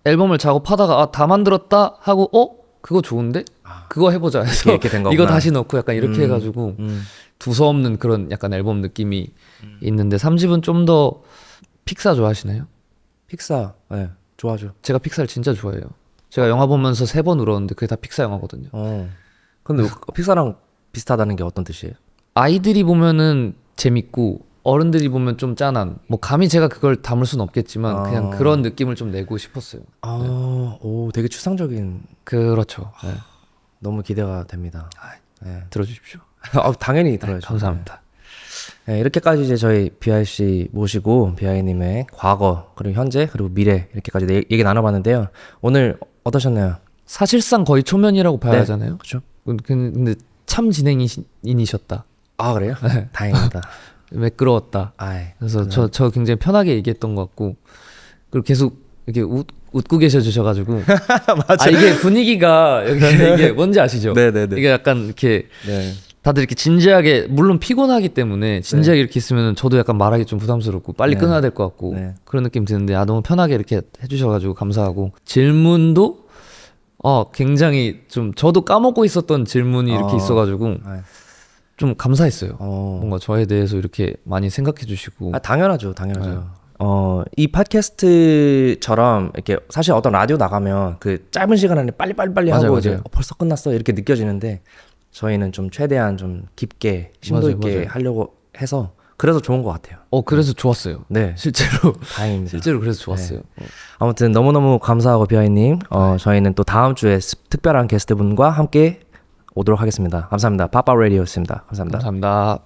앨범을 작업하다가 다 만들었다 하고 그거 좋은데? 그거 해보자 해서 이렇게 된 거구나. 이거 다시 넣고 약간 이렇게 해가지고 두서없는 그런 약간 앨범 느낌이 있는데 3집은 좀 더 픽사 좋아하시나요? 픽사, 네, 좋아하죠. 제가 픽사를 진짜 좋아해요. 제가 영화 보면서 3번 울었는데 그게 다 픽사 영화거든요. 근데 픽사랑 비슷하다는 게 어떤 뜻이에요? 아이들이 보면은 재밌고 어른들이 보면 좀 짠한 뭐 감히 제가 그걸 담을 수는 없겠지만 그냥 그런 느낌을 좀 내고 싶었어요. 오, 되게 추상적인. 그렇죠. 네. 너무 기대가 됩니다. 네. 들어주십시오. 당연히 들어야죠. 감사합니다. 네, 이렇게까지 이제 저희 BI 씨 모시고 BI님의 과거 그리고 현재 그리고 미래 이렇게까지 얘기 나눠봤는데요. 오늘 어떠셨나요? 사실상 거의 초면이라고 봐야 네, 하잖아요. 그렇죠. 근데 참 진행인이셨다. 아, 그래요? 다행입니다. 매끄러웠다. 그래서 저 굉장히 편하게 얘기했던 것 같고 그리고 계속 이렇게 웃고 계셔 주셔가지고 이게 분위기가 이게 뭔지 아시죠? 네네네. 이게 약간 이렇게 네. 다들 이렇게 진지하게 물론 피곤하기 때문에 진지하게 이렇게 있으면 저도 약간 말하기 좀 부담스럽고 빨리 끊어야 될 것 같고 그런 느낌 드는데 너무 편하게 이렇게 해주셔가지고 감사하고 질문도 굉장히 좀 저도 까먹고 있었던 질문이 이렇게 있어가지고 좀 감사했어요. 뭔가 저에 대해서 이렇게 많이 생각해 주시고. 당연하죠. 이 팟캐스트처럼 이렇게 사실 어떤 라디오 나가면 그 짧은 시간 안에 빨리 하고 이제 벌써 끝났어 이렇게 느껴지는데 저희는 좀 최대한 좀 깊게 심도 있게 하려고 해서 그래서 좋은 것 같아요. 그래서 좋았어요. 네, 실제로 다행입니다. 실제로 그래서 좋았어요. 네. 아무튼 너무너무 감사하고 비아이님 저희는 또 다음 주에 특별한 게스트분과 함께 오도록 하겠습니다. 감사합니다. 빠빠 라디오였습니다. 감사합니다. 감사합니다.